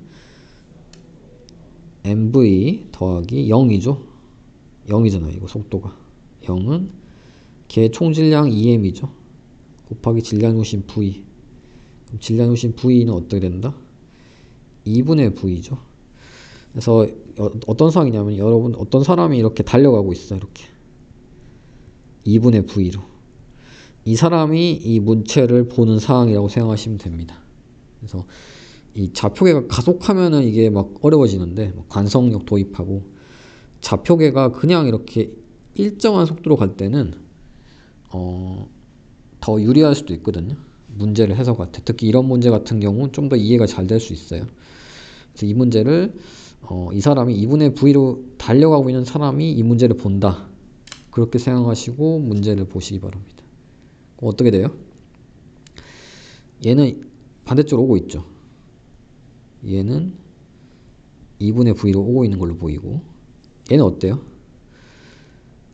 MV 더하기 0이죠. 0이잖아요. 이거 속도가. 0은 걔 총질량 2M이죠. 곱하기 질량 중심 V. 그럼 질량 중심 V는 어떻게 된다? 2분의 V죠. 그래서 어떤 상황이냐면 여러분 어떤 사람이 이렇게 달려가고 있어. 이렇게 2분의 V로. 이 사람이 이 문체를 보는 상황이라고 생각하시면 됩니다. 그래서 이 좌표계가 가속하면은 이게 막 어려워지는데 관성력 도입하고 좌표계가 그냥 이렇게 일정한 속도로 갈 때는 더 유리할 수도 있거든요. 문제를 해석할 때. 특히 이런 문제 같은 경우 좀 더 이해가 잘 될 수 있어요. 그래서 이 문제를 이 사람이 2분의 V로 달려가고 있는 사람이 이 문제를 본다. 그렇게 생각하시고 문제를 보시기 바랍니다. 그럼 어떻게 돼요? 얘는 반대쪽으로 오고 있죠. 얘는 2분의 V로 오고 있는 걸로 보이고 얘는 어때요?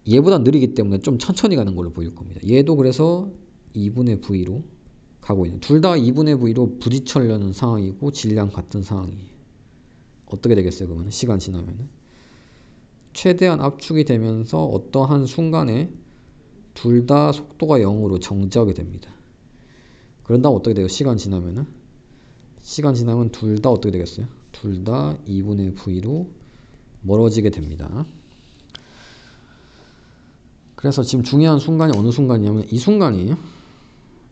얘보다 느리기 때문에 좀 천천히 가는 걸로 보일 겁니다. 얘도 그래서 2분의 V로 가고 있는 둘 다 2분의 V로 부딪혀려는 상황이고 질량 같은 상황이에요. 어떻게 되겠어요? 그러면 시간 지나면은 최대한 압축이 되면서 어떠한 순간에 둘 다 속도가 0으로 정지하게 됩니다. 그런 다음 어떻게 돼요? 시간 지나면 둘 다 어떻게 되겠어요? 둘 다 2분의 V로 멀어지게 됩니다. 그래서 지금 중요한 순간이 어느 순간이냐면 이 순간이에요.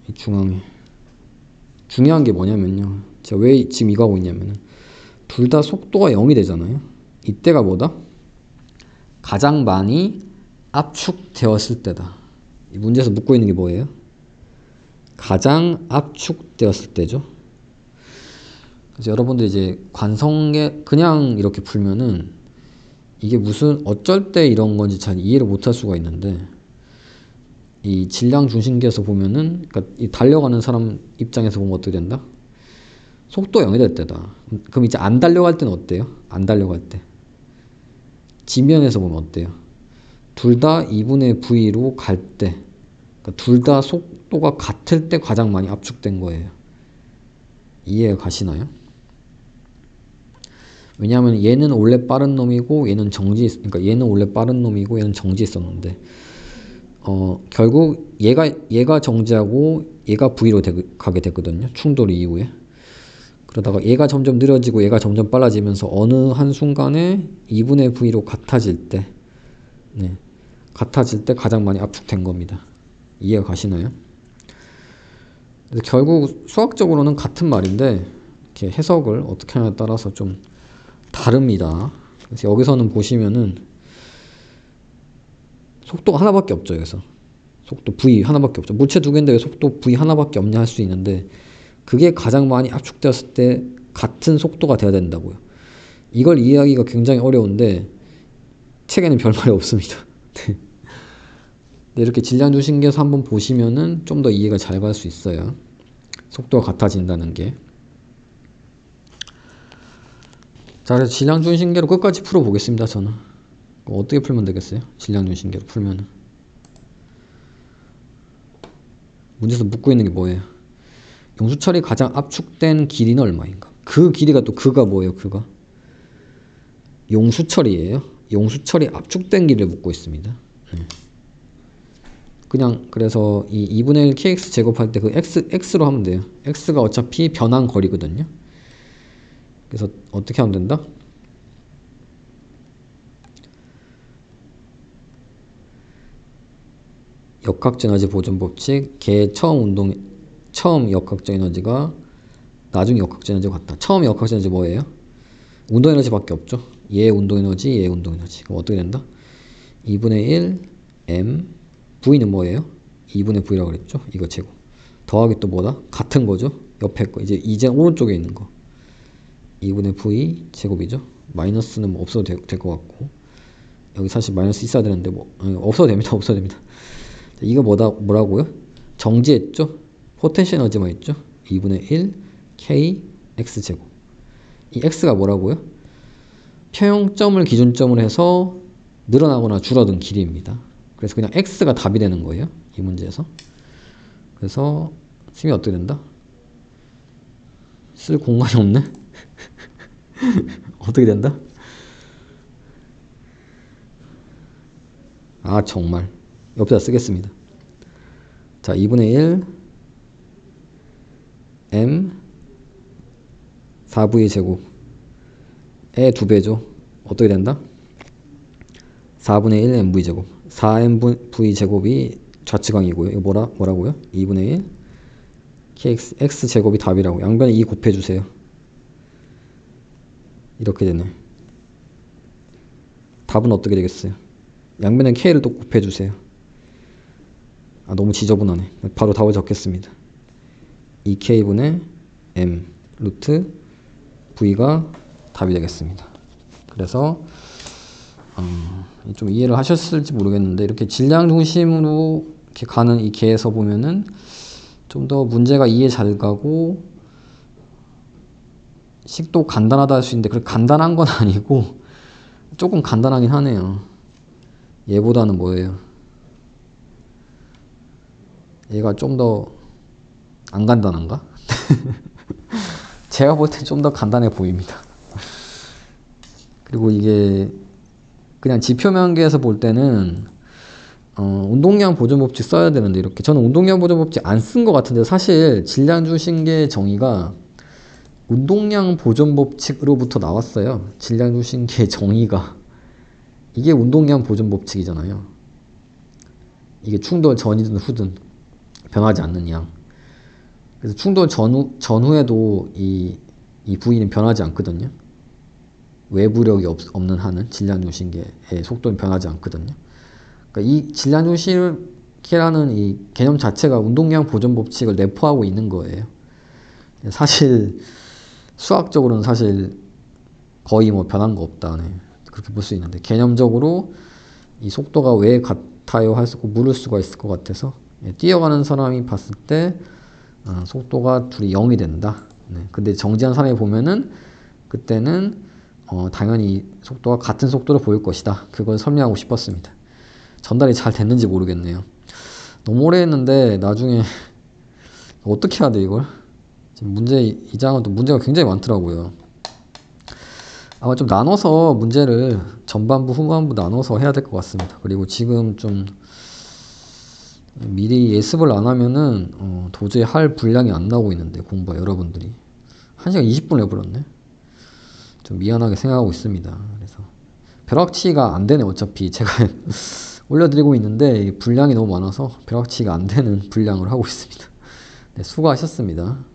이 중앙에. 중요한 게 뭐냐면요. 제가 왜 지금 이거 하고 있냐면은 둘 다 속도가 0이 되잖아요. 이때가 뭐다? 가장 많이 압축되었을 때다. 이 문제에서 묻고 있는 게 뭐예요? 가장 압축되었을 때죠. 그래서 여러분들 이제 관성계 그냥 이렇게 풀면은 이게 무슨 어쩔 때 이런 건지 잘 이해를 못할 수가 있는데 이 질량 중심계에서 보면은 그러니까 이 달려가는 사람 입장에서 보면 어떻게 된다? 속도 0이 될 때다. 그럼 이제 안 달려갈 때는 어때요? 안 달려갈 때 지면에서 보면 어때요? 둘 다 2분의 V로 갈 때 그러니까 둘 다 속도가 같을 때 가장 많이 압축된 거예요. 이해가 가시나요? 왜냐하면 얘는 원래 빠른 놈이고 얘는 그러니까 얘는 원래 빠른 놈이고 얘는 정지했었는데 결국 얘가 정지하고 얘가 V로 가게 됐거든요. 충돌 이후에. 그러다가 얘가 점점 느려지고 얘가 점점 빨라지면서 어느 한 순간에 2분의 V로 같아질 때 가장 많이 압축된 겁니다. 이해가 가시나요? 그래서 결국 수학적으로는 같은 말인데 이렇게 해석을 어떻게 하냐에 따라서 좀 다릅니다. 그래서 여기서는 보시면은 속도가 하나밖에 없죠. 여기서 속도 V 하나밖에 없죠. 물체 두 개인데 왜 속도 V 하나밖에 없냐 할 수 있는데 그게 가장 많이 압축되었을 때 같은 속도가 돼야 된다고요. 이걸 이해하기가 굉장히 어려운데 책에는 별말이 없습니다. 이렇게 질량주신계에서 한번 보시면은 좀 더 이해가 잘 갈 수 있어요. 속도가 같아진다는 게. 자, 그래서 질량주신계로 끝까지 풀어보겠습니다. 저는 어떻게 풀면 되겠어요? 질량주신계로 풀면은 문제에서 묻고 있는 게 뭐예요? 용수철이 가장 압축된 길이는 얼마인가? 그 길이가 또 그가 뭐예요? 그가 용수철이에요. 용수철이 압축된 길이를 묻고 있습니다. 그냥 그래서 이 2분의 1 kx 제곱할 때 그 x로 하면 돼요. x가 어차피 변한 거리거든요. 그래서 어떻게 하면 된다? 역학적 에너지 보존 법칙, 걔 처음 역학적 에너지가 나중 역학적 에너지가 같다. 처음 역학적 에너지 뭐예요? 운동 에너지밖에 없죠. 얘 운동 에너지, 얘 운동 에너지. 그럼 어떻게 된다? 2분의 1 m V는 뭐예요? 2분의 V라고 그랬죠? 이거 제곱. 더하기 또 뭐다? 같은 거죠? 옆에 거. 이제 오른쪽에 있는 거. 2분의 V 제곱이죠? 마이너스는 뭐 없어도 될 것 같고. 여기 사실 마이너스 있어야 되는데 없어도 됩니다. 없어도 됩니다. 자, 이거 뭐라고요? 정지했죠? 포텐셜 에너지만 있죠? 2분의 1 K X 제곱. 이 X가 뭐라고요? 평형점을 기준점으로 해서 늘어나거나 줄어든 길이입니다. 그래서 그냥 X가 답이 되는 거예요. 이 문제에서. 그래서 심이 어떻게 된다? 쓸 공간이 없네? 어떻게 된다? 아 정말 옆에다 쓰겠습니다. 자 2분의 1 m 4v 제곱의 2배죠. 어떻게 된다? 4분의 1 mv 제곱. 4mv 제곱이 좌측항이고요. 이거 뭐라고요? 2분의 1 kx x 제곱이 답이라고. 양변에 2 곱해주세요. 이렇게 되네. 답은 어떻게 되겠어요? 양변에 k를 또 곱해주세요. 아 너무 지저분하네. 바로 답을 적겠습니다. 2k분의 m 루트 v가 답이 되겠습니다. 그래서 좀 이해를 하셨을지 모르겠는데 이렇게 질량 중심으로 이렇게 가는 이 개에서 보면은 좀 더 문제가 이해 잘 가고 식도 간단하다 할 수 있는데 그렇게 간단한 건 아니고 조금 간단하긴 하네요. 얘보다는 뭐예요? 얘가 좀 더 안 간단한가? 제가 볼 땐 좀 더 간단해 보입니다. 그리고 이게 그냥 지표면계에서 볼 때는 운동량 보존 법칙 써야 되는데 이렇게 저는 운동량 보존 법칙 안 쓴 것 같은데 사실 질량주신계 정의가 운동량 보존 법칙으로부터 나왔어요. 질량주신계 정의가 이게 운동량 보존 법칙이잖아요. 이게 충돌 전이든 후든 변하지 않는 양. 그래서 충돌 전후에도 이 V는 변하지 않거든요. 외부력이 없는 한은 질량중심계의 속도는 변하지 않거든요. 그러니까 이 질량중심계라는 이 개념 자체가 운동량 보존 법칙을 내포하고 있는 거예요. 사실 수학적으로는 사실 거의 뭐 변한 거 없다. 네. 그렇게 볼 수 있는데 개념적으로 이 속도가 왜 같아요 할 수 있고 물을 수가 있을 것 같아서 뛰어가는 사람이 봤을 때 속도가 둘이 0이 된다. 네. 근데 정지한 사람이 보면은 그때는 당연히 속도가 같은 속도로 보일 것이다. 그걸 설명하고 싶었습니다. 전달이 잘 됐는지 모르겠네요. 너무 오래 했는데 나중에 어떻게 해야 돼 이걸? 지금 이 장은 또 문제가 굉장히 많더라고요. 아마 좀 나눠서 문제를 전반부, 후반부 나눠서 해야 될 것 같습니다. 그리고 지금 좀 미리 예습을 안 하면은 도저히 할 분량이 안 나오고 있는데 공부가 여러분들이 1시간 20분 해버렸네. 좀 미안하게 생각하고 있습니다. 그래서 벼락치기가 안 되네. 어차피 제가 올려드리고 있는데 분량이 너무 많아서 벼락치기가 안 되는 분량을 하고 있습니다. 네, 수고하셨습니다.